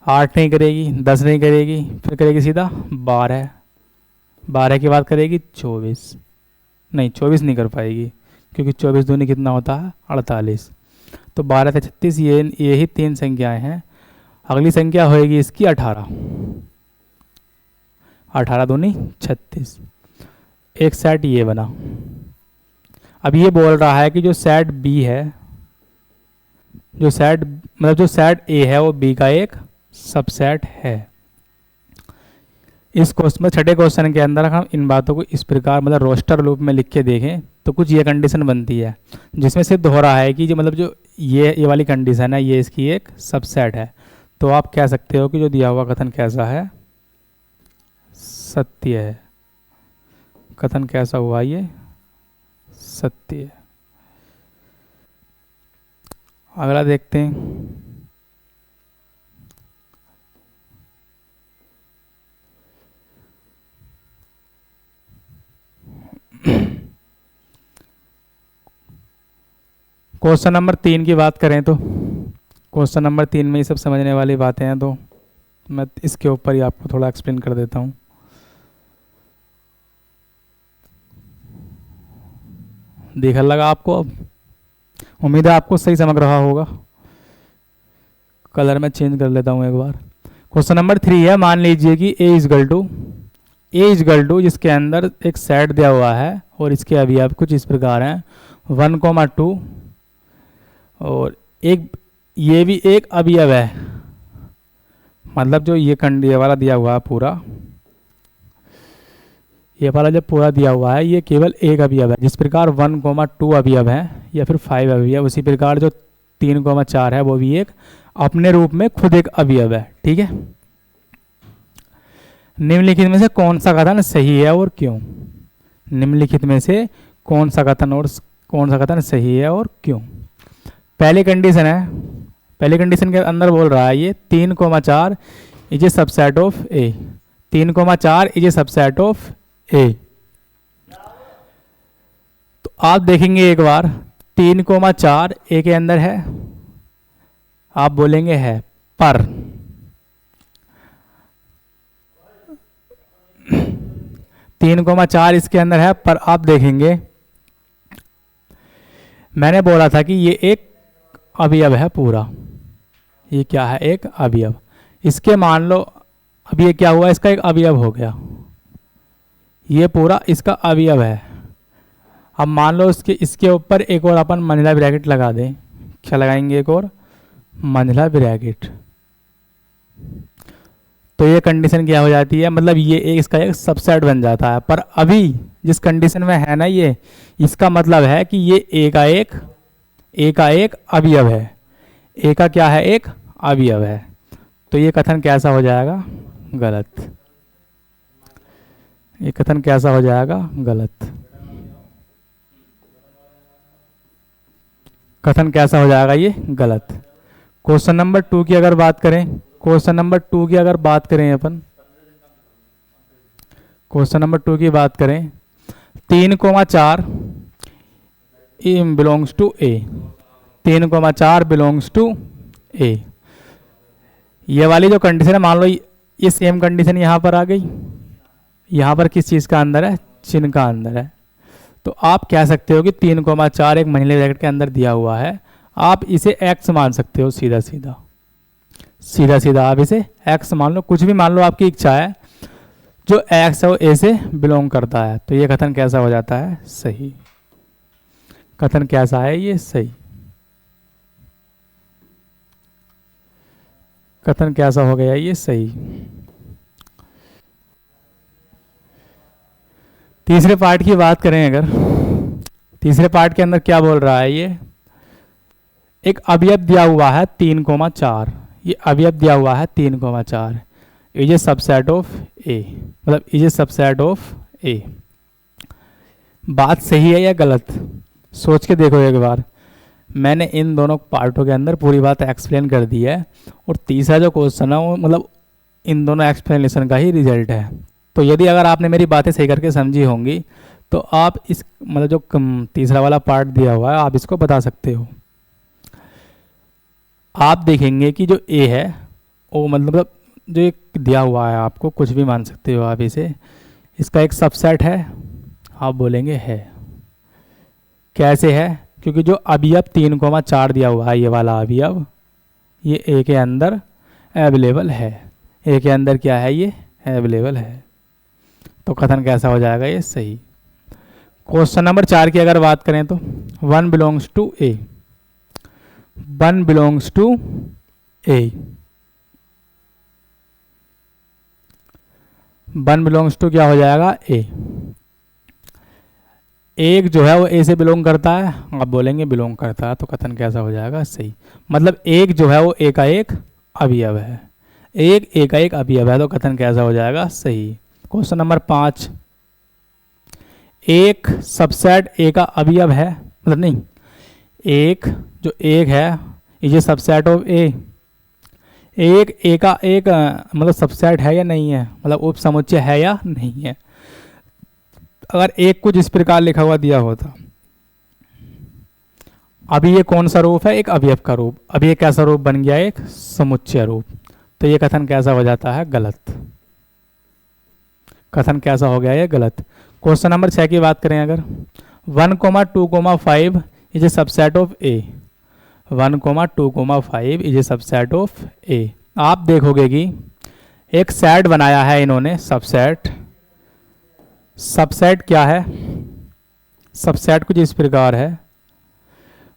8 नहीं करेगी, 10 नहीं करेगी, फिर करेगी सीधा 12। 12 के बाद करेगी 24। नहीं, 24 नहीं कर पाएगी, क्योंकि 24 दूनी कितना होता है? 48। तो 12 से 36, ये ही 3 संख्याएं हैं। अगली संख्या होएगी इसकी 18। 18 दूनी 36। एक सेट ये बना। अब ये बोल रहा है कि जो सेट बी है, जो सेट मतलब जो सेट ए है वो बी का एक सबसेट है। इस क्वेश्चन में, छठे क्वेश्चन के अंदर हम इन बातों को इस प्रकार मतलब रोस्टर रूप में लिख के देखें तो कुछ ये कंडीशन बनती है, जिसमें सिद्ध हो रहा है कि जो मतलब जो ये वाली कंडीशन है ये इसकी एक सबसेट है। तो आप कह सकते हो कि जो दिया हुआ कथन कैसा है? सत्य है। कथन कैसा हुआ? ये सत्य है। अगला देखते हैं। क्वेश्चन नंबर 3 की बात करें तो क्वेश्चन नंबर 3 में ये सब समझने वाली बातें हैं, तो मैं इसके ऊपर ही आपको थोड़ा एक्सप्लेन कर देता हूँ। देखा लगा आपको? अब उम्मीद है आपको सही समझ रहा होगा। कलर में चेंज कर लेता हूँ एक बार। क्वेश्चन नंबर 3 है, मान लीजिए कि ए इजगल टू जिसके अंदर एक सेट दिया हुआ है और इसके अवयव कुछ इस प्रकार हैं 1,2 और ये भी एक अवयव है। मतलब जो ये वाला दिया हुआ है पूरा, ये वाला जब पूरा दिया हुआ है ये केवल एक अवयव है। जिस प्रकार 1,2 अवयव है या फिर 5 अवयव, उसी प्रकार जो 3,4 है वो भी एक अपने रूप में खुद एक अवयव है। ठीक है। निम्नलिखित में से कौन सा कथन सही है और क्यों? निम्नलिखित में से कौन सा कथन सही है और क्यों? पहली कंडीशन के अंदर बोल रहा है ये 3,4 is a subset of A. 3,4 is a subset of A. तो आप देखेंगे एक बार 3,4 ए के अंदर है, आप बोलेंगे है, पर 3,4 इसके अंदर है, पर आप देखेंगे मैंने बोला था कि ये एक अवयव है पूरा। ये क्या है? एक अवयव। इसके मान लो अब ये क्या हुआ? इसका एक अवयव हो गया। ये पूरा इसका अवयव है। अब मान लो इसके ऊपर एक और अपन मंझला ब्रैकेट लगा दें। क्या लगाएंगे? एक और मंझला ब्रैकेट। तो ये कंडीशन क्या हो जाती है? मतलब ये इसका एक सबसेट बन जाता है। पर अभी जिस कंडीशन में है ना ये, इसका मतलब है कि ये ए का एक अवयव है। ए का क्या है? एक अवयव है। तो ये कथन कैसा हो जाएगा? गलत। ये कथन कैसा हो जाएगा? गलत। कथन कैसा हो जाएगा? ये गलत। क्वेश्चन नंबर 2 की अगर बात करें, क्वेश्चन नंबर 2 की बात करें 3,4 belongs to A. 3,4 belongs to A. ये वाली जो कंडीशन है, मान लो ये सेम कंडीशन यहाँ पर आ गई। यहाँ पर किस चीज़ का अंदर है? चिन्ह का अंदर है। तो आप कह सकते हो कि 3,4 एक महीने ब्रैकेट के अंदर दिया हुआ है। आप इसे x मान सकते हो। सीधा सीधा आप इसे x मान लो। कुछ भी मान लो, आपकी इच्छा है। जो x है वो a से बिलोंग करता है। तो ये कथन कैसा हो जाता है? सही। कथन कैसा है? ये सही। कथन कैसा हो गया? ये सही। तीसरे पार्ट की बात करें अगर, तीसरे पार्ट के अंदर क्या बोल रहा है? ये एक अवयव दिया हुआ है 3,4। ये अवयव दिया हुआ है 3,4 इज ए सबसेट ऑफ ए। मतलब इज ए सबसेट ऑफ ए। बात सही है या गलत? सोच के देखो एक बार, मैंने इन दोनों पार्टों के अंदर पूरी बात एक्सप्लेन कर दी है, और तीसरा जो क्वेश्चन है वो मतलब इन दोनों एक्सप्लेनेशन का ही रिजल्ट है। तो यदि अगर आपने मेरी बातें सही करके समझी होंगी तो आप इस मतलब जो तीसरा वाला पार्ट दिया हुआ है आप इसको बता सकते हो। आप देखेंगे कि जो ए है वो मतलब जो एक दिया हुआ है, आपको कुछ भी मान सकते हो आप इसे, इसका एक सबसेट है, आप बोलेंगे है। कैसे है? क्योंकि जो अवयव 3,4 दिया हुआ है, ये वाला अवयव ये ए के अंदर अवेलेबल है। ए के अंदर क्या है? ये अवेलेबल है। तो कथन कैसा हो जाएगा? ये सही। क्वेश्चन नंबर 4 की अगर बात करें तो 1 belongs to A, 1 belongs to A, 1 belongs to क्या हो जाएगा? ए। एक जो है वो ए से बिलोंग करता है, आप बोलेंगे बिलोंग करता है, तो कथन कैसा हो जाएगा? सही। मतलब एक जो है वो ए का एक अवयव है, एक ए का एक अवयव है, तो कथन कैसा हो जाएगा? सही। क्वेश्चन नंबर 5, एक सबसेट ए का अवयव है, मतलब नहीं, एक जो एक है ये सबसेट ऑफ ए, एक ए का एक मतलब सबसेट है या नहीं है, मतलब उप समुच्चय है या नहीं है। अगर एक कुछ इस प्रकार लिखा हुआ दिया होता, अभी ये कौन सा रूप है? एक अवयव का रूप। अभी ये कैसा रूप बन गया? एक समुच्चय रूप। तो ये कथन कैसा हो जाता है? गलत। कथन कैसा हो गया? ये गलत। क्वेश्चन नंबर 6 की बात करें अगर, 1,2,5 is a subset of A, 1,2,5 is a subset of A. आप देखोगे कि एक सेट बनाया है इन्होंने, सबसेट। सबसेट क्या है? सबसेट कुछ इस प्रकार है,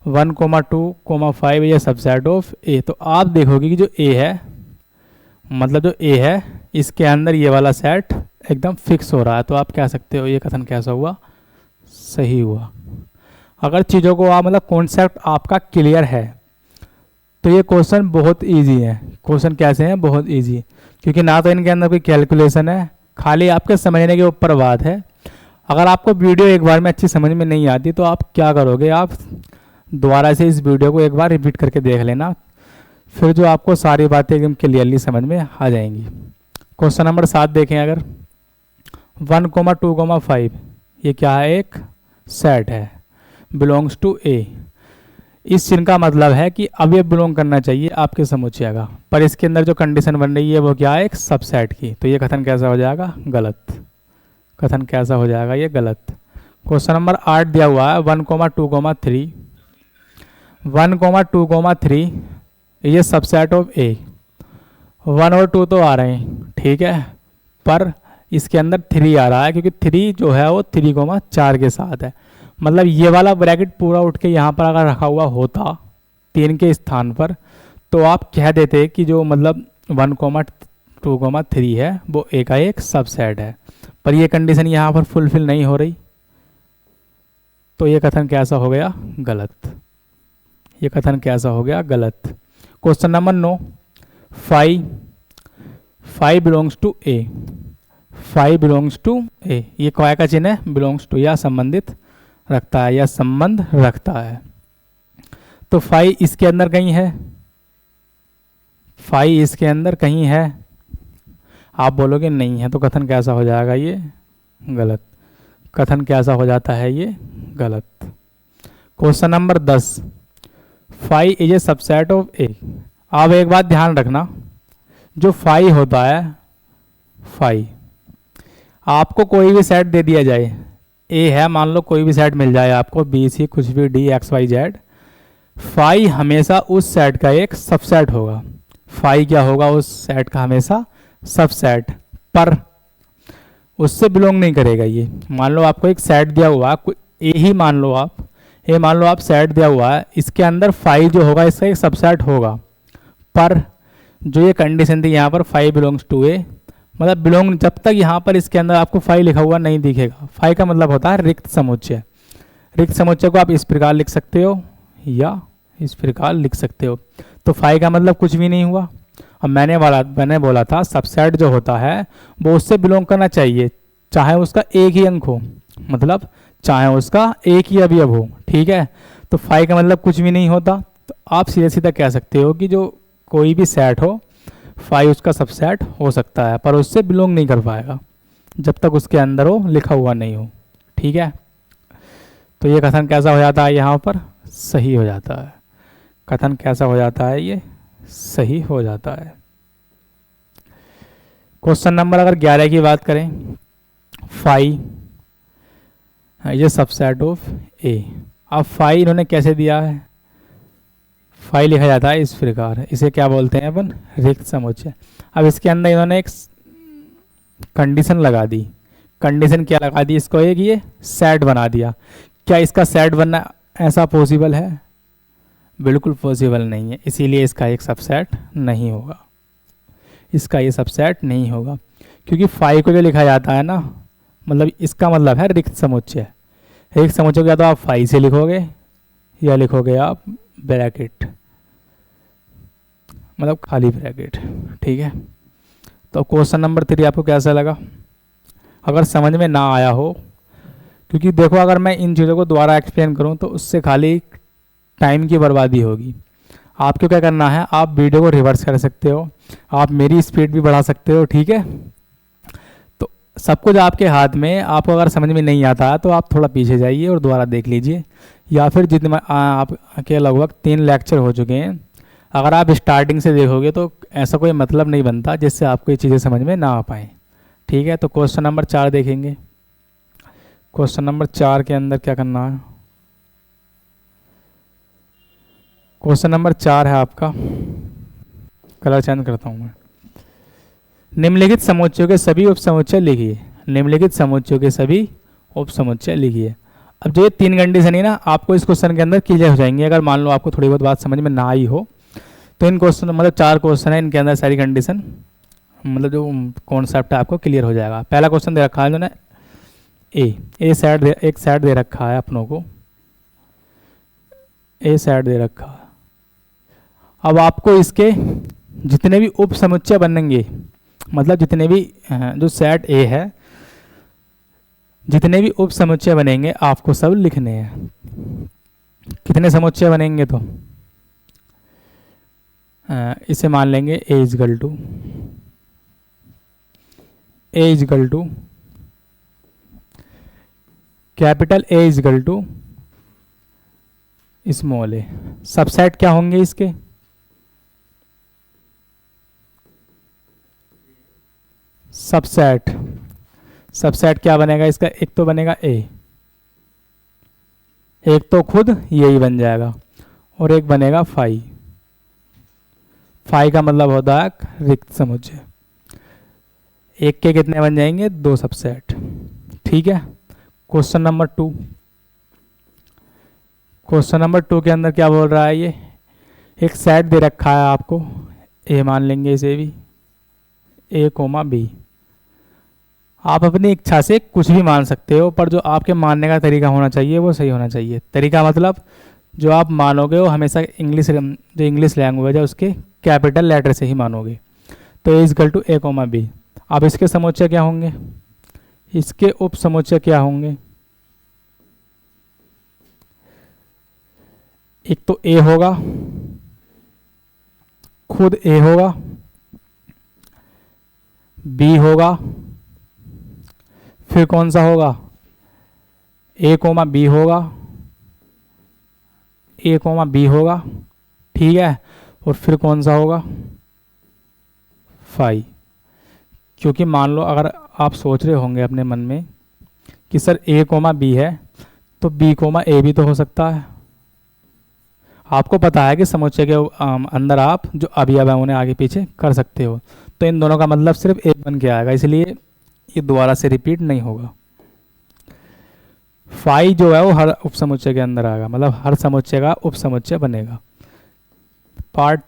1,2,5 ये सबसेट ऑफ ए। तो आप देखोगे कि जो ए है, मतलब जो ए है इसके अंदर ये वाला सेट एकदम फिक्स हो रहा है। तो आप कह सकते हो ये कथन कैसा हुआ? सही हुआ। अगर चीज़ों को आप मतलब कॉन्सेप्ट आपका क्लियर है तो ये क्वेश्चन बहुत इजी है। क्वेश्चन कैसे हैं? बहुत इजी, क्योंकि ना तो इनके अंदर कोई कैलकुलेशन है, खाली आपके समझने के ऊपर बात है। अगर आपको वीडियो एक बार में अच्छी समझ में नहीं आती तो आप क्या करोगे? आप दोबारा से इस वीडियो को एक बार रिपीट करके देख लेना, फिर जो आपको सारी बातें एकदम क्लियरली समझ में आ जाएंगी। क्वेश्चन नंबर 7 देखें अगर, 1,2,5 ये क्या है? एक सेट है, बिलोंग्स टू ए। इस चिन्ह का मतलब है कि अब ये बिलोंग करना चाहिए आपके समुच्चय का, पर इसके अंदर जो कंडीशन बन रही है वो क्या है? एक सबसेट की। तो ये कथन कैसा हो जाएगा? गलत। कथन कैसा हो जाएगा? ये गलत। क्वेश्चन नंबर 8 दिया हुआ है, 1,2,3, 1,2,3 ये सबसेट ऑफ ए। 1 और 2 तो आ रहे हैं, ठीक है, पर इसके अंदर 3 आ रहा है, क्योंकि 3 जो है वो 3,4 के साथ है। मतलब ये वाला ब्रैकेट पूरा उठ के यहाँ पर अगर रखा हुआ होता 3 के स्थान पर, तो आप कह देते कि जो मतलब 1,2,3 है वो ए का एक सबसेट है, पर ये कंडीशन यहाँ पर फुलफिल नहीं हो रही। तो ये कथन कैसा हो गया? गलत। ये कथन कैसा हो गया? गलत। Question number 9, 5 belongs to A, 5 belongs to A. ये क्या का चिन्ह है? बिलोंग्स टू, या संबंधित रखता है, या संबंध रखता है। तो 5 इसके अंदर कहीं है, 5 इसके अंदर कहीं है, आप बोलोगे नहीं है, तो कथन कैसा हो जाएगा? ये गलत। कथन कैसा हो जाता है? ये गलत। Question number 10, 5 is a subset of A. अब एक बात ध्यान रखना, जो 5 होता है, 5 आपको कोई भी सेट दे दिया जाए, ए है मान लो, कोई भी सेट मिल जाए आपको, बी सी कुछ भी, डी एक्स वाई जेड, 5 हमेशा उस सेट का एक सबसेट होगा। 5 क्या होगा? उस सेट का हमेशा सबसेट, पर उससे बिलोंग नहीं करेगा। ये मान लो आपको एक सेट दिया हुआ है, ए ही मान लो आप, ए मान लो आप सेट दिया हुआ है, इसके अंदर 5 जो होगा इसका एक सबसेट होगा, पर जो ये कंडीशन थी यहाँ पर 5 बिलोंग्स टू ए, मतलब बिलोंग, जब तक यहाँ पर इसके अंदर आपको 5 लिखा हुआ नहीं दिखेगा। 5 का मतलब होता है रिक्त समुच्चय। रिक्त समुच्चय को आप इस प्रकार लिख सकते हो या इस प्रकार लिख सकते हो। तो 5 का मतलब कुछ भी नहीं हुआ। अब मैंने बोला था सबसेट जो होता है वो उससे बिलोंग करना चाहिए, चाहे उसका एक ही अंक हो, मतलब चाहे उसका एक ही अवयव हो, ठीक है। तो फाई का मतलब कुछ भी नहीं होता, तो आप सीधे सीधा कह सकते हो कि जो कोई भी सेट हो फाई उसका सबसेट हो सकता है, पर उससे बिलोंग नहीं कर पाएगा जब तक उसके अंदर हो लिखा हुआ नहीं हो, ठीक है। तो ये कथन कैसा हो जाता है यहाँ पर, सही हो जाता है। कथन कैसा हो जाता है, ये सही हो जाता है। क्वेश्चन नंबर अगर 11 की बात करें, फाई ये सबसेट ऑफ ए। अब फाई इन्होंने कैसे दिया है, फाई लिखा जाता है इस प्रकार, इसे क्या बोलते हैं अपन, रिक्त समुच्चय। अब इसके अंदर इन्होंने एक कंडीशन लगा दी। कंडीशन क्या लगा दी इसको, एक ये सेट बना दिया। क्या इसका सेट बनना ऐसा पॉसिबल है, बिल्कुल पॉसिबल नहीं है, इसीलिए इसका एक सबसेट नहीं होगा, इसका ये सबसेट नहीं होगा। क्योंकि फाई को जो लिखा जाता है ना, मतलब इसका मतलब है रिक्त समुच्चय। रिक्त समुच्चय क्या, तो आप फाई से लिखोगे या लिखोगे आप ब्रैकेट, मतलब खाली ब्रैकेट, ठीक है। तो क्वेश्चन नंबर 3 आपको कैसा लगा, अगर समझ में ना आया हो, क्योंकि देखो अगर मैं इन चीज़ों को दोबारा एक्सप्लेन करूं तो उससे खाली टाइम की बर्बादी होगी। आपको क्या करना है, आप वीडियो को रिवर्स कर सकते हो, आप मेरी स्पीड भी बढ़ा सकते हो, ठीक है। तो सब कुछ आपके हाथ में, आपको अगर समझ में नहीं आता है तो आप थोड़ा पीछे जाइए और दोबारा देख लीजिए, या फिर जितने आपके लगभग 3 लेक्चर हो चुके हैं, अगर आप स्टार्टिंग से देखोगे तो ऐसा कोई मतलब नहीं बनता जिससे आपको ये चीज़ें समझ में ना आ पाए, ठीक है। तो क्वेश्चन नंबर 4 देखेंगे। क्वेश्चन नंबर 4 के अंदर क्या करना है, क्वेश्चन नंबर 4 है आपका, कलर चेंज करता हूँ मैं। निम्नलिखित समुच्चयों के सभी उप समुच्चय लिखिए। निम्नलिखित समुच्चयों के सभी उप समुच्चय लिखिए। अब जो ये 3 कंडीशन है ना, आपको इस क्वेश्चन के अंदर क्लियर हो जाएंगे। अगर मान लो आपको थोड़ी बहुत बात समझ में ना आई हो तो इन क्वेश्चन, मतलब 4 क्वेश्चन है, इनके अंदर सारी कंडीशन, मतलब जो कॉन्सेप्ट है आपको क्लियर हो जाएगा। पहला क्वेश्चन दे रखा है इन्होंने ए सेट एक सेट दे रखा है अपनों को, ए सेट दे रखा है। अब आपको इसके जितने भी उप समुच्चय बनेंगे, मतलब जितने भी जो सेट ए है, जितने भी उप समुच्चय बनेंगे आपको सब लिखने हैं। कितने समुच्चय बनेंगे, तो इसे मान लेंगे A is equal to capital A is equal to small A. Subset क्या होंगे इसके, सबसेट क्या बनेगा इसका, एक तो बनेगा ए, एक तो खुद यही बन जाएगा, और एक बनेगा फाई। फाई का मतलब होता है रिक्त समुच्चय। एक के कितने बन जाएंगे, 2 सबसेट, ठीक है। क्वेश्चन नंबर 2, क्वेश्चन नंबर 2 के अंदर क्या बोल रहा है, ये एक सेट दे रखा है आपको, ए मान लेंगे इसे भी, ए कोमा बी। आप अपनी इच्छा से कुछ भी मान सकते हो, पर जो आपके मानने का तरीका होना चाहिए वो सही होना चाहिए। तरीका मतलब जो आप मानोगे वो हमेशा जो इंग्लिश लैंग्वेज है उसके कैपिटल लेटर से ही मानोगे। तो A is equal to A comma B. अब इसके समुच्चय क्या होंगे, इसके उप समुच्चय क्या होंगे, एक तो ए होगा, खुद ए होगा, बी होगा, फिर कौन सा होगा, ए कोमा बी होगा, ए कोमा बी होगा, ठीक है। और फिर कौन सा होगा, फाई। क्योंकि मान लो अगर आप सोच रहे होंगे अपने मन में कि सर ए कोमा बी है तो बी कोमा ए भी तो हो सकता है। आपको पता है कि समुच्चय के अंदर आप जो अवयव है उन्हें आगे पीछे कर सकते हो, तो इन दोनों का मतलब सिर्फ एक बन के आएगा, इसलिए ये दोबारा से रिपीट नहीं होगा। फाई जो है वो हर उप समुच्चय के अंदर आएगा, मतलब हर समुच्चय का उप समुच्चय बनेगा। पार्ट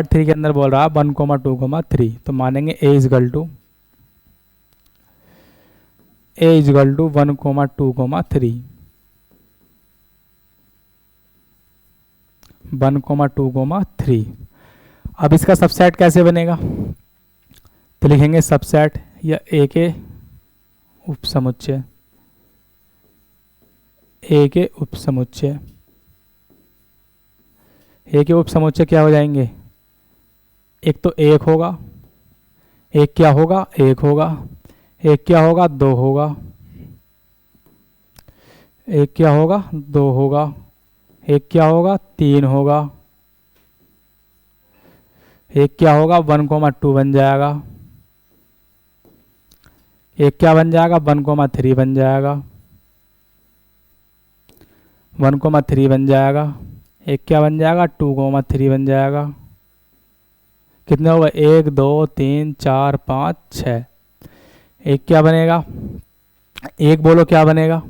3 के अंदर बोल रहा है 1, 2, 3, तो मानेंगे ए इजगल टू 1, 2, 3, 1, 2, 3। अब इसका सबसेट कैसे बनेगा, तो लिखेंगे सबसेट या ए के उप समुच्चय, ए के उपसमुच्चय। ए के उपसमुच्चय क्या हो जाएंगे? एक तो एक होगा, एक क्या होगा? एक होगा, एक क्या होगा? दो होगा, एक क्या होगा? दो होगा, एक क्या होगा? तीन होगा, एक क्या होगा? 1,2 बन जाएगा, एक क्या बन जाएगा? 1,3 बन जाएगा, 1,3 बन जाएगा, एक क्या बन जाएगा? 2,3 बन जाएगा। कितने हो गए? 1 2 3 4 5 6। एक क्या बनेगा? एक बोलो क्या बनेगा?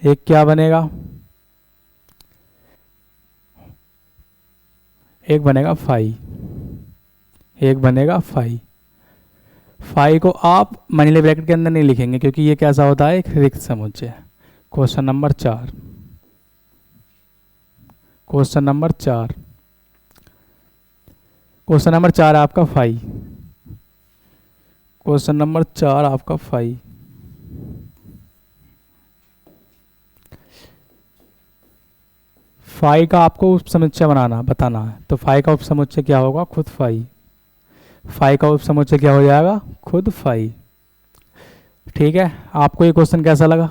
एक क्या बनेगा? एक बनेगा 5, एक बनेगा 5। 5 को आप मनीले ब्रैकेट के अंदर नहीं लिखेंगे क्योंकि ये कैसा होता है? एक रिक्त समुच्चय। Question number 4, question number 4, question number 4 आपका 5, क्वेश्चन नंबर 4 आपका 5। फाई का आपको उपसमुच्चय बताना है। तो फाई का उपसमुच्चय क्या होगा? खुद फाई। फाई का उपसमुच्चय क्या हो जाएगा? खुद फाई। ठीक है, आपको ये क्वेश्चन कैसा लगा?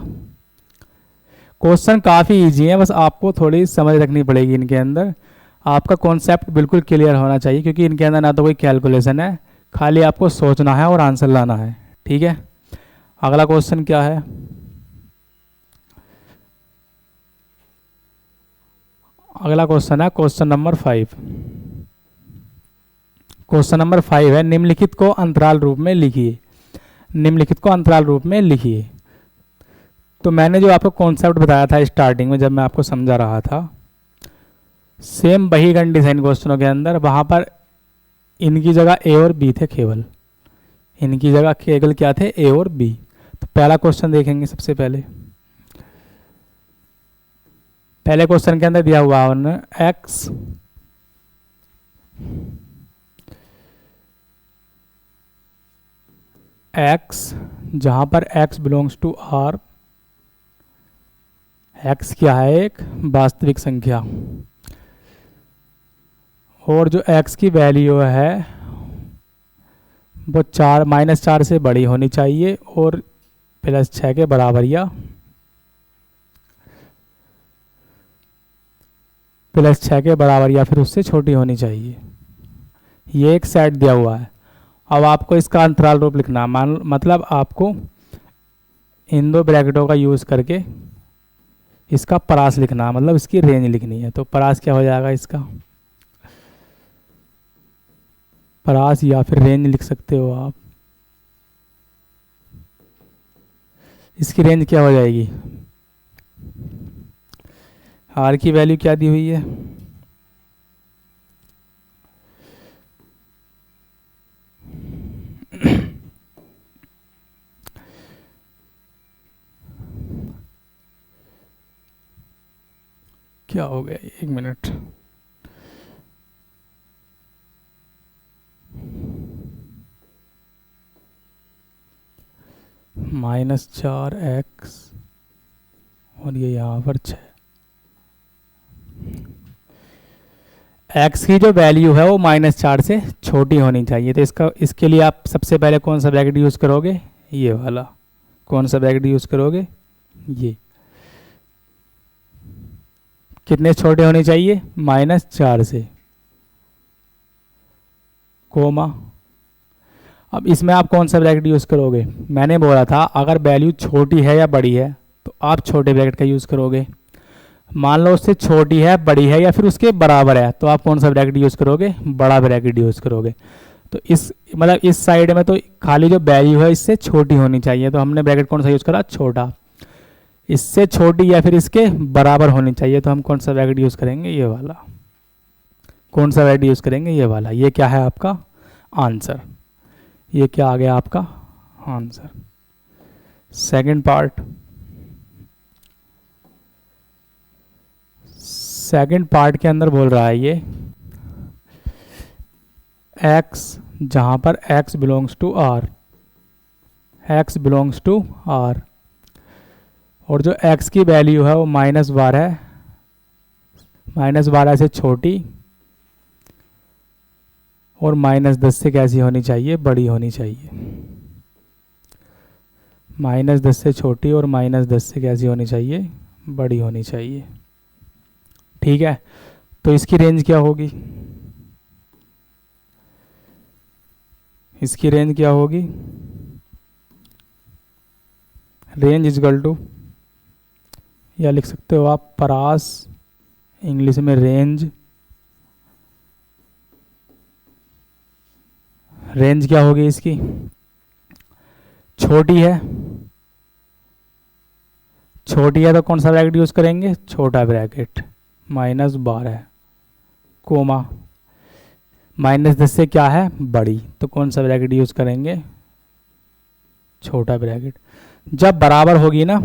क्वेश्चन काफ़ी इजी है, बस आपको थोड़ी समझ रखनी पड़ेगी इनके अंदर। आपका कॉन्सेप्ट बिल्कुल क्लियर होना चाहिए क्योंकि इनके अंदर ना तो कोई कैलकुलेशन है, खाली आपको सोचना है और आंसर लाना है। ठीक है, अगला क्वेश्चन क्या है? अगला क्वेश्चन है क्वेश्चन नंबर 5। क्वेश्चन नंबर 5 है, निम्नलिखित को अंतराल रूप में लिखिए। निम्नलिखित को अंतराल रूप में लिखिए। तो मैंने जो आपको कॉन्सेप्ट बताया था स्टार्टिंग में जब मैं आपको समझा रहा था, सेम वही कंडीशन क्वेश्चनों के अंदर, वहाँ पर इनकी जगह ए और बी थे केवल। इनकी जगह केवल क्या थे? ए और बी। तो पहला क्वेश्चन देखेंगे सबसे पहले। पहले क्वेश्चन के अंदर दिया हुआ है एक्स एक्स जहां पर x belongs to R. x क्या है? एक वास्तविक संख्या, और जो x की वैल्यू है वो -4 से बड़ी होनी चाहिए और +6 के बराबर या +6 के बराबर या फिर उससे छोटी होनी चाहिए। ये एक सेट दिया हुआ है। अब आपको इसका अंतराल रूप लिखना, मतलब आपको इन दो ब्रैकेटों का यूज़ करके इसका परास लिखना, मतलब इसकी रेंज लिखनी है। तो परास क्या हो जाएगा इसका? परास या फिर रेंज लिख सकते हो आप। इसकी रेंज क्या हो जाएगी? आर की वैल्यू क्या दी हुई है? क्या हो गया? 1 मिनट। -4x और ये यहाँ पर 6। x की जो वैल्यू है वो -4 से छोटी होनी चाहिए। तो इसके लिए आप सबसे पहले कौन सा ब्रैकेट यूज़ करोगे? ये वाला। कौन सा ब्रैकेट यूज़ करोगे? ये। कितने छोटे होने चाहिए? -4 से, कोमा। अब इसमें आप कौन सा ब्रैकेट यूज़ करोगे? मैंने बोला था अगर वैल्यू छोटी है या बड़ी है तो आप छोटे ब्रैकेट का यूज़ करोगे। मान लो उससे छोटी है, बड़ी है या फिर उसके बराबर है तो आप कौन सा ब्रैकेट यूज़ करोगे? बड़ा ब्रैकेट यूज़ करोगे। तो इस साइड में तो खाली जो वैल्यू है इससे छोटी होनी चाहिए, तो हमने ब्रैकेट कौन सा यूज़ करा? छोटा। इससे छोटी या फिर इसके बराबर होनी चाहिए तो हम कौन सा ब्रैकेट यूज़ करेंगे? ये वाला। कौन सा ब्रैकेट यूज़ करेंगे? ये वाला। ये क्या है आपका आंसर? ये क्या आ गया आपका answer? Second part. Second part के अंदर बोल रहा है ये x जहां पर x belongs to r, x belongs to r और जो x की वैल्यू है वो -12 है, -12 से छोटी और -10 से कैसी होनी चाहिए, बड़ी होनी चाहिए। -10 से छोटी और -10 से कैसी होनी चाहिए, बड़ी होनी चाहिए। ठीक है, तो इसकी रेंज क्या होगी, इसकी रेंज क्या होगी, रेंज इजगल टू, या लिख सकते हो आप परास, इंग्लिश में रेंज। रेंज क्या होगी इसकी, छोटी है, छोटी है तो कौन सा ब्रैकेट यूज करेंगे, छोटा ब्रैकेट, -12 कोमा, -10 से क्या है, बड़ी, तो कौन सा ब्रैकेट यूज करेंगे, छोटा ब्रैकेट। जब बराबर होगी ना,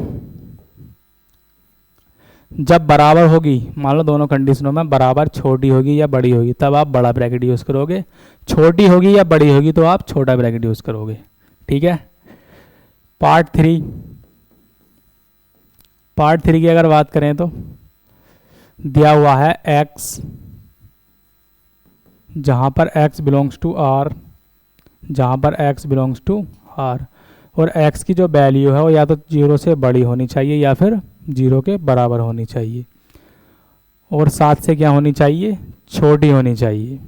जब बराबर होगी, मान लो दोनों कंडीशनों में बराबर, छोटी होगी या बड़ी होगी, तब आप बड़ा ब्रैकेट यूज करोगे, छोटी होगी या बड़ी होगी तो आप छोटा ब्रैकेट यूज करोगे। ठीक है, पार्ट 3, पार्ट 3 की अगर बात करें तो दिया हुआ है x, जहां पर x बिलोंग्स टू r, जहां पर x बिलोंग्स टू r, और x की जो वैल्यू है वो या तो 0 से बड़ी होनी चाहिए या फिर 0 के बराबर होनी चाहिए, और 7 से क्या होनी चाहिए, छोटी होनी चाहिए,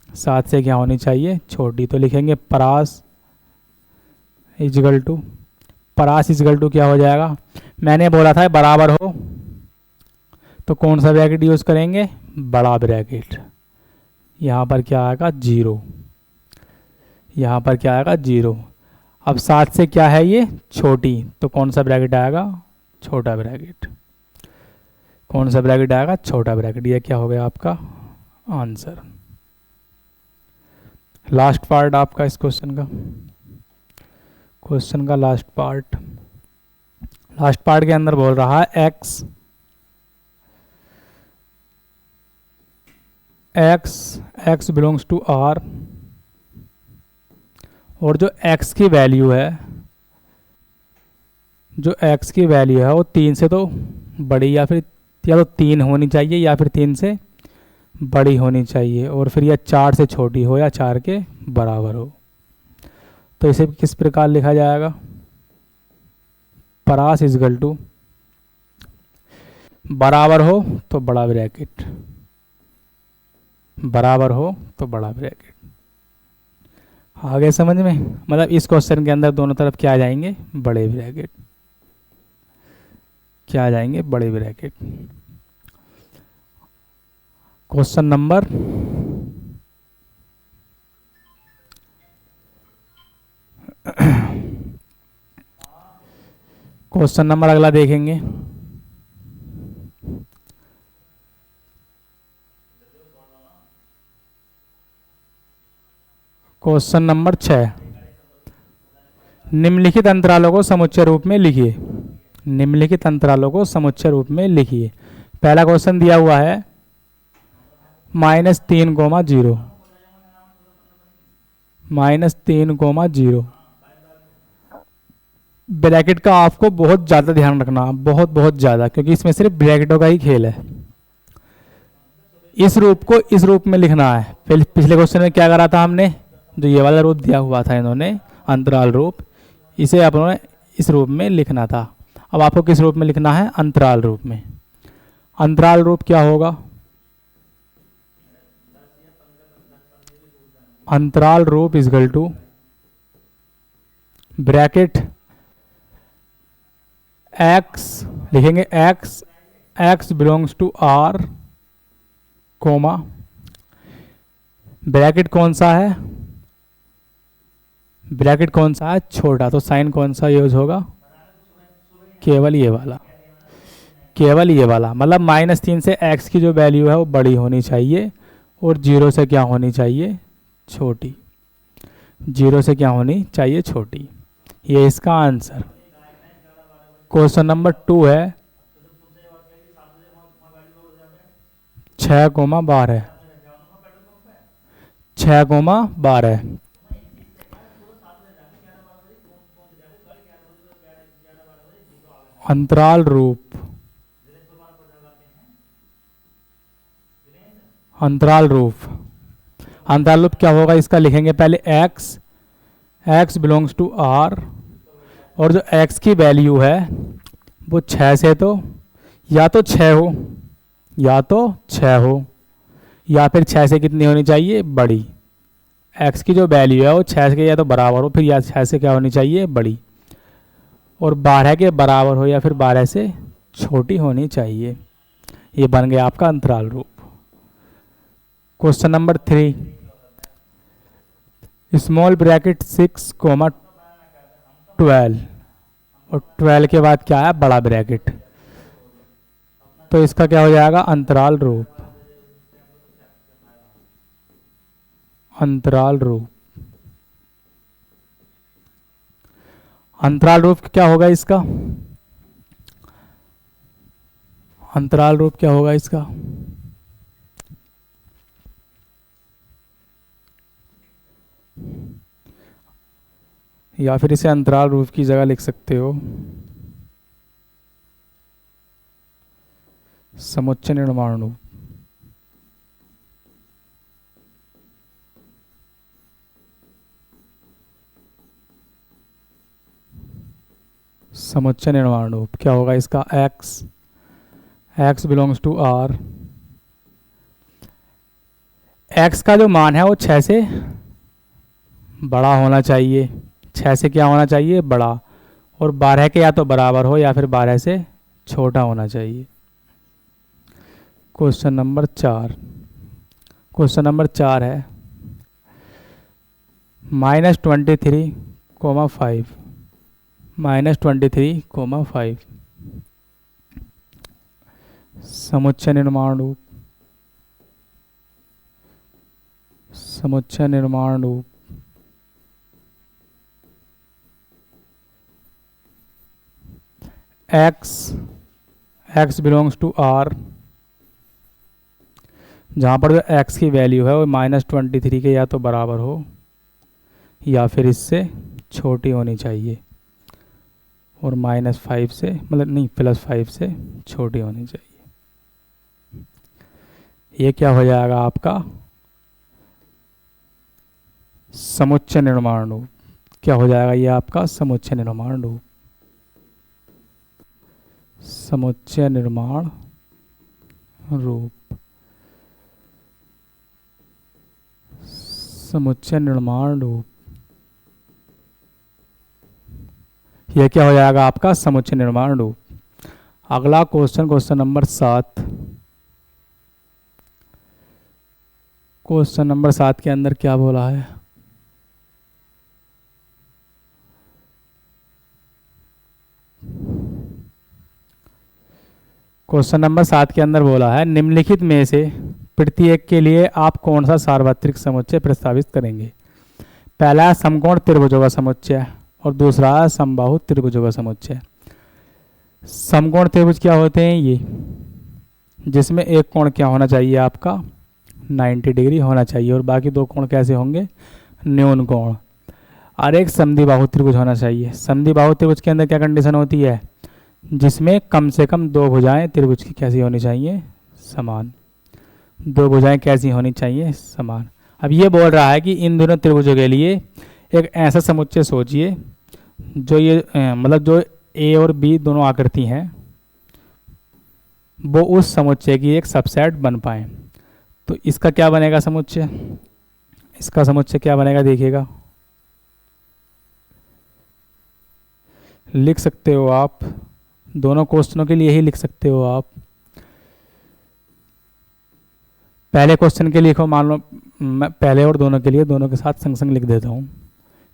7 से क्या होनी चाहिए, छोटी। तो लिखेंगे परास इजगल टू, परास इजगल टू क्या हो जाएगा, मैंने बोला था बराबर हो तो कौन सा ब्रैकेट यूज करेंगे, बड़ा ब्रैकेट। यहाँ पर क्या आएगा, 0, यहाँ पर क्या आएगा, 0। अब 7 से क्या है ये, छोटी, तो कौन सा ब्रैकेट आएगा, छोटा ब्रैकेट। कौन सा ब्रैकेट आएगा, छोटा ब्रैकेट। ये क्या हो गया आपका आंसर। लास्ट पार्ट आपका इस क्वेश्चन का, क्वेश्चन का लास्ट पार्ट, लास्ट पार्ट के अंदर बोल रहा है x, x belongs to r, और जो x की वैल्यू है, जो x की वैल्यू है वो 3 से तो बड़ी, या फिर या तो 3 होनी चाहिए या फिर 3 से बड़ी होनी चाहिए, और फिर यह 4 से छोटी हो या 4 के बराबर हो। तो इसे किस प्रकार लिखा जाएगा, परास इजगल टू, बराबर हो तो बड़ा ब्रैकेट, बराबर हो तो बड़ा ब्रैकेट। आगे समझ में, मतलब इस क्वेश्चन के अंदर दोनों तरफ क्या आ जाएंगे, बड़े ब्रैकेट, क्या आ जाएंगे, बड़े bracket. Question number question number अगला देखेंगे। क्वेश्चन नंबर 6, निम्नलिखित अंतरालों को समुच्चय रूप में लिखिए, निम्नलिखित अंतरालों को समुच्चय रूप में लिखिए। पहला क्वेश्चन दिया हुआ है -3, -0, -3, ब्रैकेट का आपको बहुत ज़्यादा ध्यान रखना, बहुत बहुत ज़्यादा, क्योंकि इसमें सिर्फ ब्रैकेटों का ही खेल है। इस रूप को इस रूप में लिखना है। पिछले क्वेश्चन में क्या करा था हमने, जो ये वाला रूप दिया हुआ था इन्होंने, अंतराल रूप, इसे आप लोगों ने इस रूप में लिखना था। अब आपको किस रूप में लिखना है, अंतराल रूप में। अंतराल रूप क्या होगा, अंतराल रूप इजगल टू ब्रैकेट x, लिखेंगे x belongs to r, comma, bracket कौन सा है, ब्रैकेट कौन सा है, छोटा, तो साइन कौन सा यूज होगा, केवल ये वाला, केवल ये वाला। मतलब -3 से x की जो वैल्यू है वो बड़ी होनी चाहिए, और 0 से क्या होनी चाहिए, छोटी, 0 से क्या होनी चाहिए, छोटी। ये इसका आंसर। क्वेश्चन नंबर 2 है 6,12, 6,12, अंतराल रूप, अंतराल रूप, अंतराल रूप क्या होगा इसका, लिखेंगे पहले x, x belongs to r, और जो x की वैल्यू है वो 6 से तो या तो 6 हो, या तो 6 हो, या फिर 6 से कितनी होनी चाहिए, बड़ी। x की जो वैल्यू है वो 6 के या तो बराबर हो, फिर या 6 से क्या होनी चाहिए, बड़ी, और 12 के बराबर हो या फिर 12 से छोटी होनी चाहिए। ये बन गया आपका अंतराल रूप। Question number 3, small bracket 6 comma 12, और 12 के बाद क्या है, बड़ा ब्रैकेट, तो इसका क्या हो जाएगा, अंतराल रूप, अंतराल रूप। अंतराल रूप क्या होगा इसका, अंतराल रूप क्या होगा इसका, या फिर इसे अंतराल रूप की जगह लिख सकते हो समुच्चय निर्माण रूप। समुच्चय निर्माण रूप क्या होगा इसका, x, x belongs to r, x का जो मान है वो 6 से बड़ा होना चाहिए, 6 से क्या होना चाहिए, बड़ा, और 12 के या तो बराबर हो या फिर 12 से छोटा होना चाहिए। क्वेश्चन नंबर 4, क्वेश्चन नंबर 4 है -23, -23, 5, समुच्चय निर्माण रूप, समुच्चय निर्माण रूप। x बिलोंग्स टू r, जहाँ पर जो x की वैल्यू है वो -23 के या तो बराबर हो या फिर इससे छोटी होनी चाहिए, और -5 से मतलब नहीं +5 से छोटी होनी चाहिए। ये क्या हो जाएगा आपका समुच्चय निर्माण रूप, क्या हो जाएगा ये आपका समुच्चय निर्माण रूप, समुच्चय निर्माण रूप, समुच्चय निर्माण रूप। यह क्या हो जाएगा आपका समुच्चय निर्माण रूप। अगला question, question number 7, question number 7 के अंदर क्या बोला है, क्वेश्चन नंबर 7 के अंदर बोला है निम्नलिखित में से प्रत्येक के लिए आप कौन सा सार्वत्रिक समुच्चय प्रस्तावित करेंगे। पहला है समकोण त्रिभुजों का समुच्चय और दूसरा है समबाहु त्रिभुजों का समुच्चय। समकोण त्रिभुज क्या होते हैं, ये जिसमें एक कोण क्या होना चाहिए आपका 90 डिग्री होना चाहिए और बाकी दो कोण कैसे होंगे, न्यून कोण। और एक समद्विबाहु त्रिभुज होना चाहिए। समद्विबाहु त्रिभुज के अंदर क्या कंडीशन होती है, जिसमें कम से कम दो भुजाएं त्रिभुज की कैसी होनी चाहिए, समान। दो भुजाएं कैसी होनी चाहिए, समान। अब ये बोल रहा है कि इन दोनों त्रिभुजों के लिए एक ऐसा समुच्चय सोचिए जो ये मतलब जो ए और बी दोनों आकृति हैं वो उस समुच्चय की एक सबसेट बन पाए। तो इसका क्या बनेगा समुच्चय, इसका समुच्चय क्या बनेगा देखिएगा, लिख सकते हो आप, दोनों क्वेश्चनों के लिए ही लिख सकते हो आप। पहले क्वेश्चन के लिए लिखो, मान लो मैं पहले और दोनों के लिए दोनों के साथ संग संग लिख देता हूँ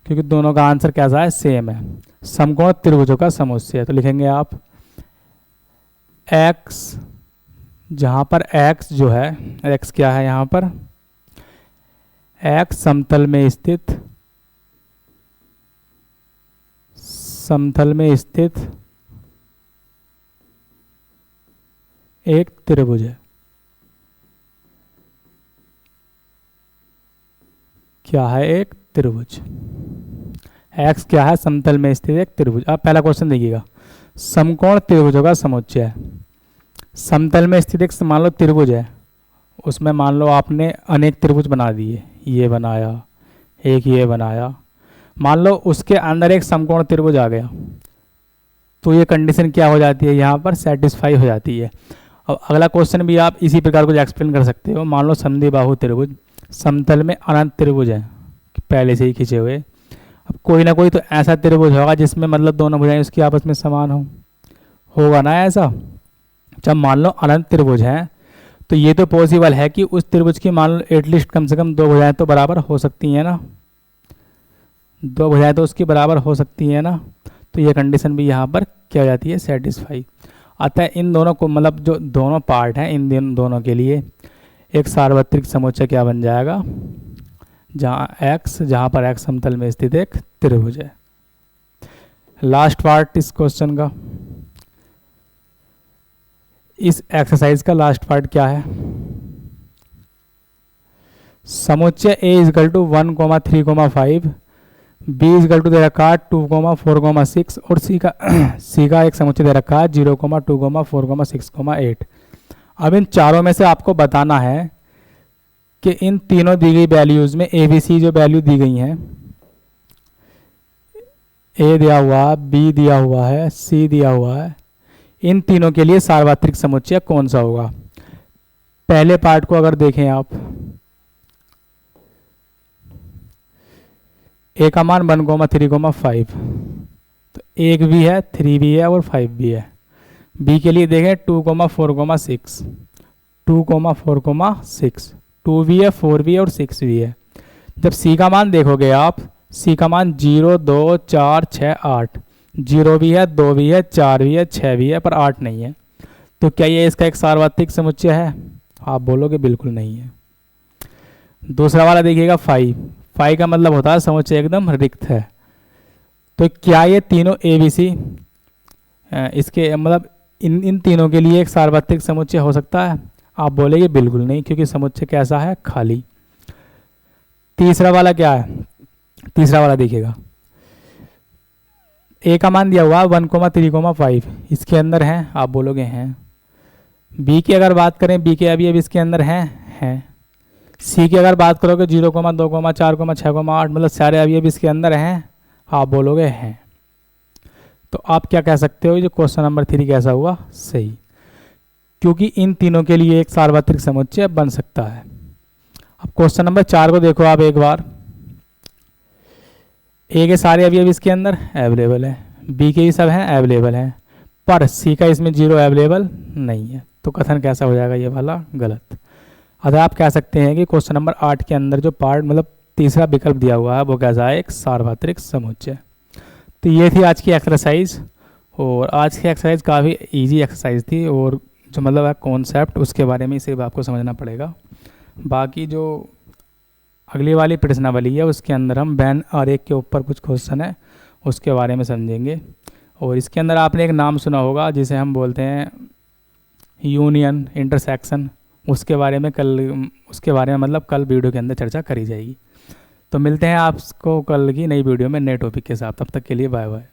क्योंकि दोनों का आंसर कैसा है, सेम है। समकोण त्रिभुजों का समुच्चय, तो लिखेंगे आप x, जहाँ पर x जो है, x क्या है यहाँ पर, x समतल में स्थित, समतल में स्थित एक त्रिभुज है। क्या है, एक त्रिभुज। x क्या है, समतल में स्थित एक त्रिभुज। अब पहला क्वेश्चन देखिएगा, समकोण त्रिभुजों का समुच्चय। समतल में स्थित एक मान लो त्रिभुज है, उसमें मान लो आपने अनेक त्रिभुज बना दिए, ये बनाया, एक ये बनाया, मान लो उसके अंदर एक समकोण त्रिभुज आ गया, तो ये कंडीशन क्या हो जाती है, यहाँ पर सेटिस्फाई हो जाती है। अब अगला क्वेश्चन भी आप इसी प्रकार कुछ एक्सप्लेन कर सकते हो। मान लो समद्विबाहु त्रिभुज, समतल में अनंत त्रिभुज है पहले से ही खींचे हुए। अब कोई ना कोई तो ऐसा त्रिभुज होगा जिसमें मतलब दोनों भुजाएं उसकी आपस में समान होगा ना ऐसा। जब मान लो अनंत त्रिभुज है तो ये तो पॉसिबल है कि उस त्रिभुज की मान लो एटलीस्ट कम से कम दो भुजाएं तो बराबर हो सकती हैं ना, दो भुजाएं तो उसकी बराबर हो सकती हैं ना। तो ये कंडीशन भी यहाँ पर क्या हो जाती है, सेटिस्फाई। अतः इन दोनों को मतलब जो दोनों पार्ट हैं इन दोनों के लिए एक सार्वत्रिक समुच्चय क्या बन जाएगा, जहाँ पर x समतल में स्थित एक त्रिभुज है। लास्ट पार्ट इस क्वेश्चन का, इस एक्सरसाइज का लास्ट पार्ट क्या है, समुच्चय A = 1, 3, 5, B = दे रखा 2, 4, 6 और C का एक समुच्चय दे रखा है 0, 2, 4, 6, 8। अब इन चारों में से आपको बताना है कि इन तीनों दी गई वैल्यूज में ABC जो वैल्यू दी गई हैं, A दिया हुआ है, B दिया हुआ है, C दिया हुआ है, इन तीनों के लिए सार्वत्रिक समुच्चय कौन सा होगा। पहले पार्ट को अगर देखें आप, A का मान 1, 3, 5, तो 1 भी है, 3 भी है और 5 भी है। B के लिए देखें 2, 4, 6, 2, 4, 6, 2 भी है, 4 भी है और 6 भी है। जब C का मान देखोगे आप, C का मान 0, 2, 4, 6, 8, 0 भी है, 2 भी है, 4 भी है, 6 भी है, पर 8 नहीं है। तो क्या ये इसका एक सार्वत्रिक समुच्चय है? आप बोलोगे बिल्कुल नहीं है। दूसरा वाला देखिएगा 5 का मतलब होता है समुच्चय एकदम रिक्त है। तो क्या ये तीनों ABC इसके मतलब इन तीनों के लिए एक सार्वत्रिक समुच्चय हो सकता है? आप बोलेंगे बिल्कुल नहीं, क्योंकि समुच्चय कैसा है, खाली। तीसरा वाला क्या है, तीसरा वाला देखिएगा, A का मान दिया हुआ 1, 3, 5, इसके अंदर है, आप बोलोगे हैं। B की अगर बात करें, B के अभी इसके अंदर हैं। C की अगर बात करोगे 0, 2, 4, 6, 8, मतलब सारे अभी इसके अंदर हैं, आप बोलोगे हैं। तो आप क्या कह सकते हो, जो क्वेश्चन नंबर 3 कैसा हुआ, सही, क्योंकि इन तीनों के लिए एक सार्वत्रिक समुच्चय बन सकता है। अब क्वेश्चन नंबर 4 को देखो आप एक बार, A के सारे अवयव इसके अंदर अवेलेबल है, B के भी सब हैं अवेलेबल हैं, पर C का इसमें 0 अवेलेबल नहीं है। तो कथन कैसा हो जाएगा, ये वाला गलत। अतः आप कह सकते हैं कि क्वेश्चन नंबर 8 के अंदर जो पार्ट मतलब तीसरा विकल्प दिया हुआ है वो कैसा है, एक सार्वत्रिक समुच्चय। तो ये थी आज की एक्सरसाइज, और आज की एक्सरसाइज काफ़ी इजी एक्सरसाइज थी, और जो मतलब है कॉन्सेप्ट उसके बारे में सिर्फ आपको समझना पड़ेगा। बाकी जो अगली वाली प्रश्नावली है उसके अंदर हम वेन आरेख के ऊपर कुछ क्वेश्चन है उसके बारे में समझेंगे। और इसके अंदर आपने एक नाम सुना होगा जिसे हम बोलते हैं यूनियन, इंटरसेक्शन, उसके बारे में मतलब कल वीडियो के अंदर चर्चा करी जाएगी। तो मिलते हैं आपको कल की नई वीडियो में नए टॉपिक के साथ, तब तक के लिए बाय बाय।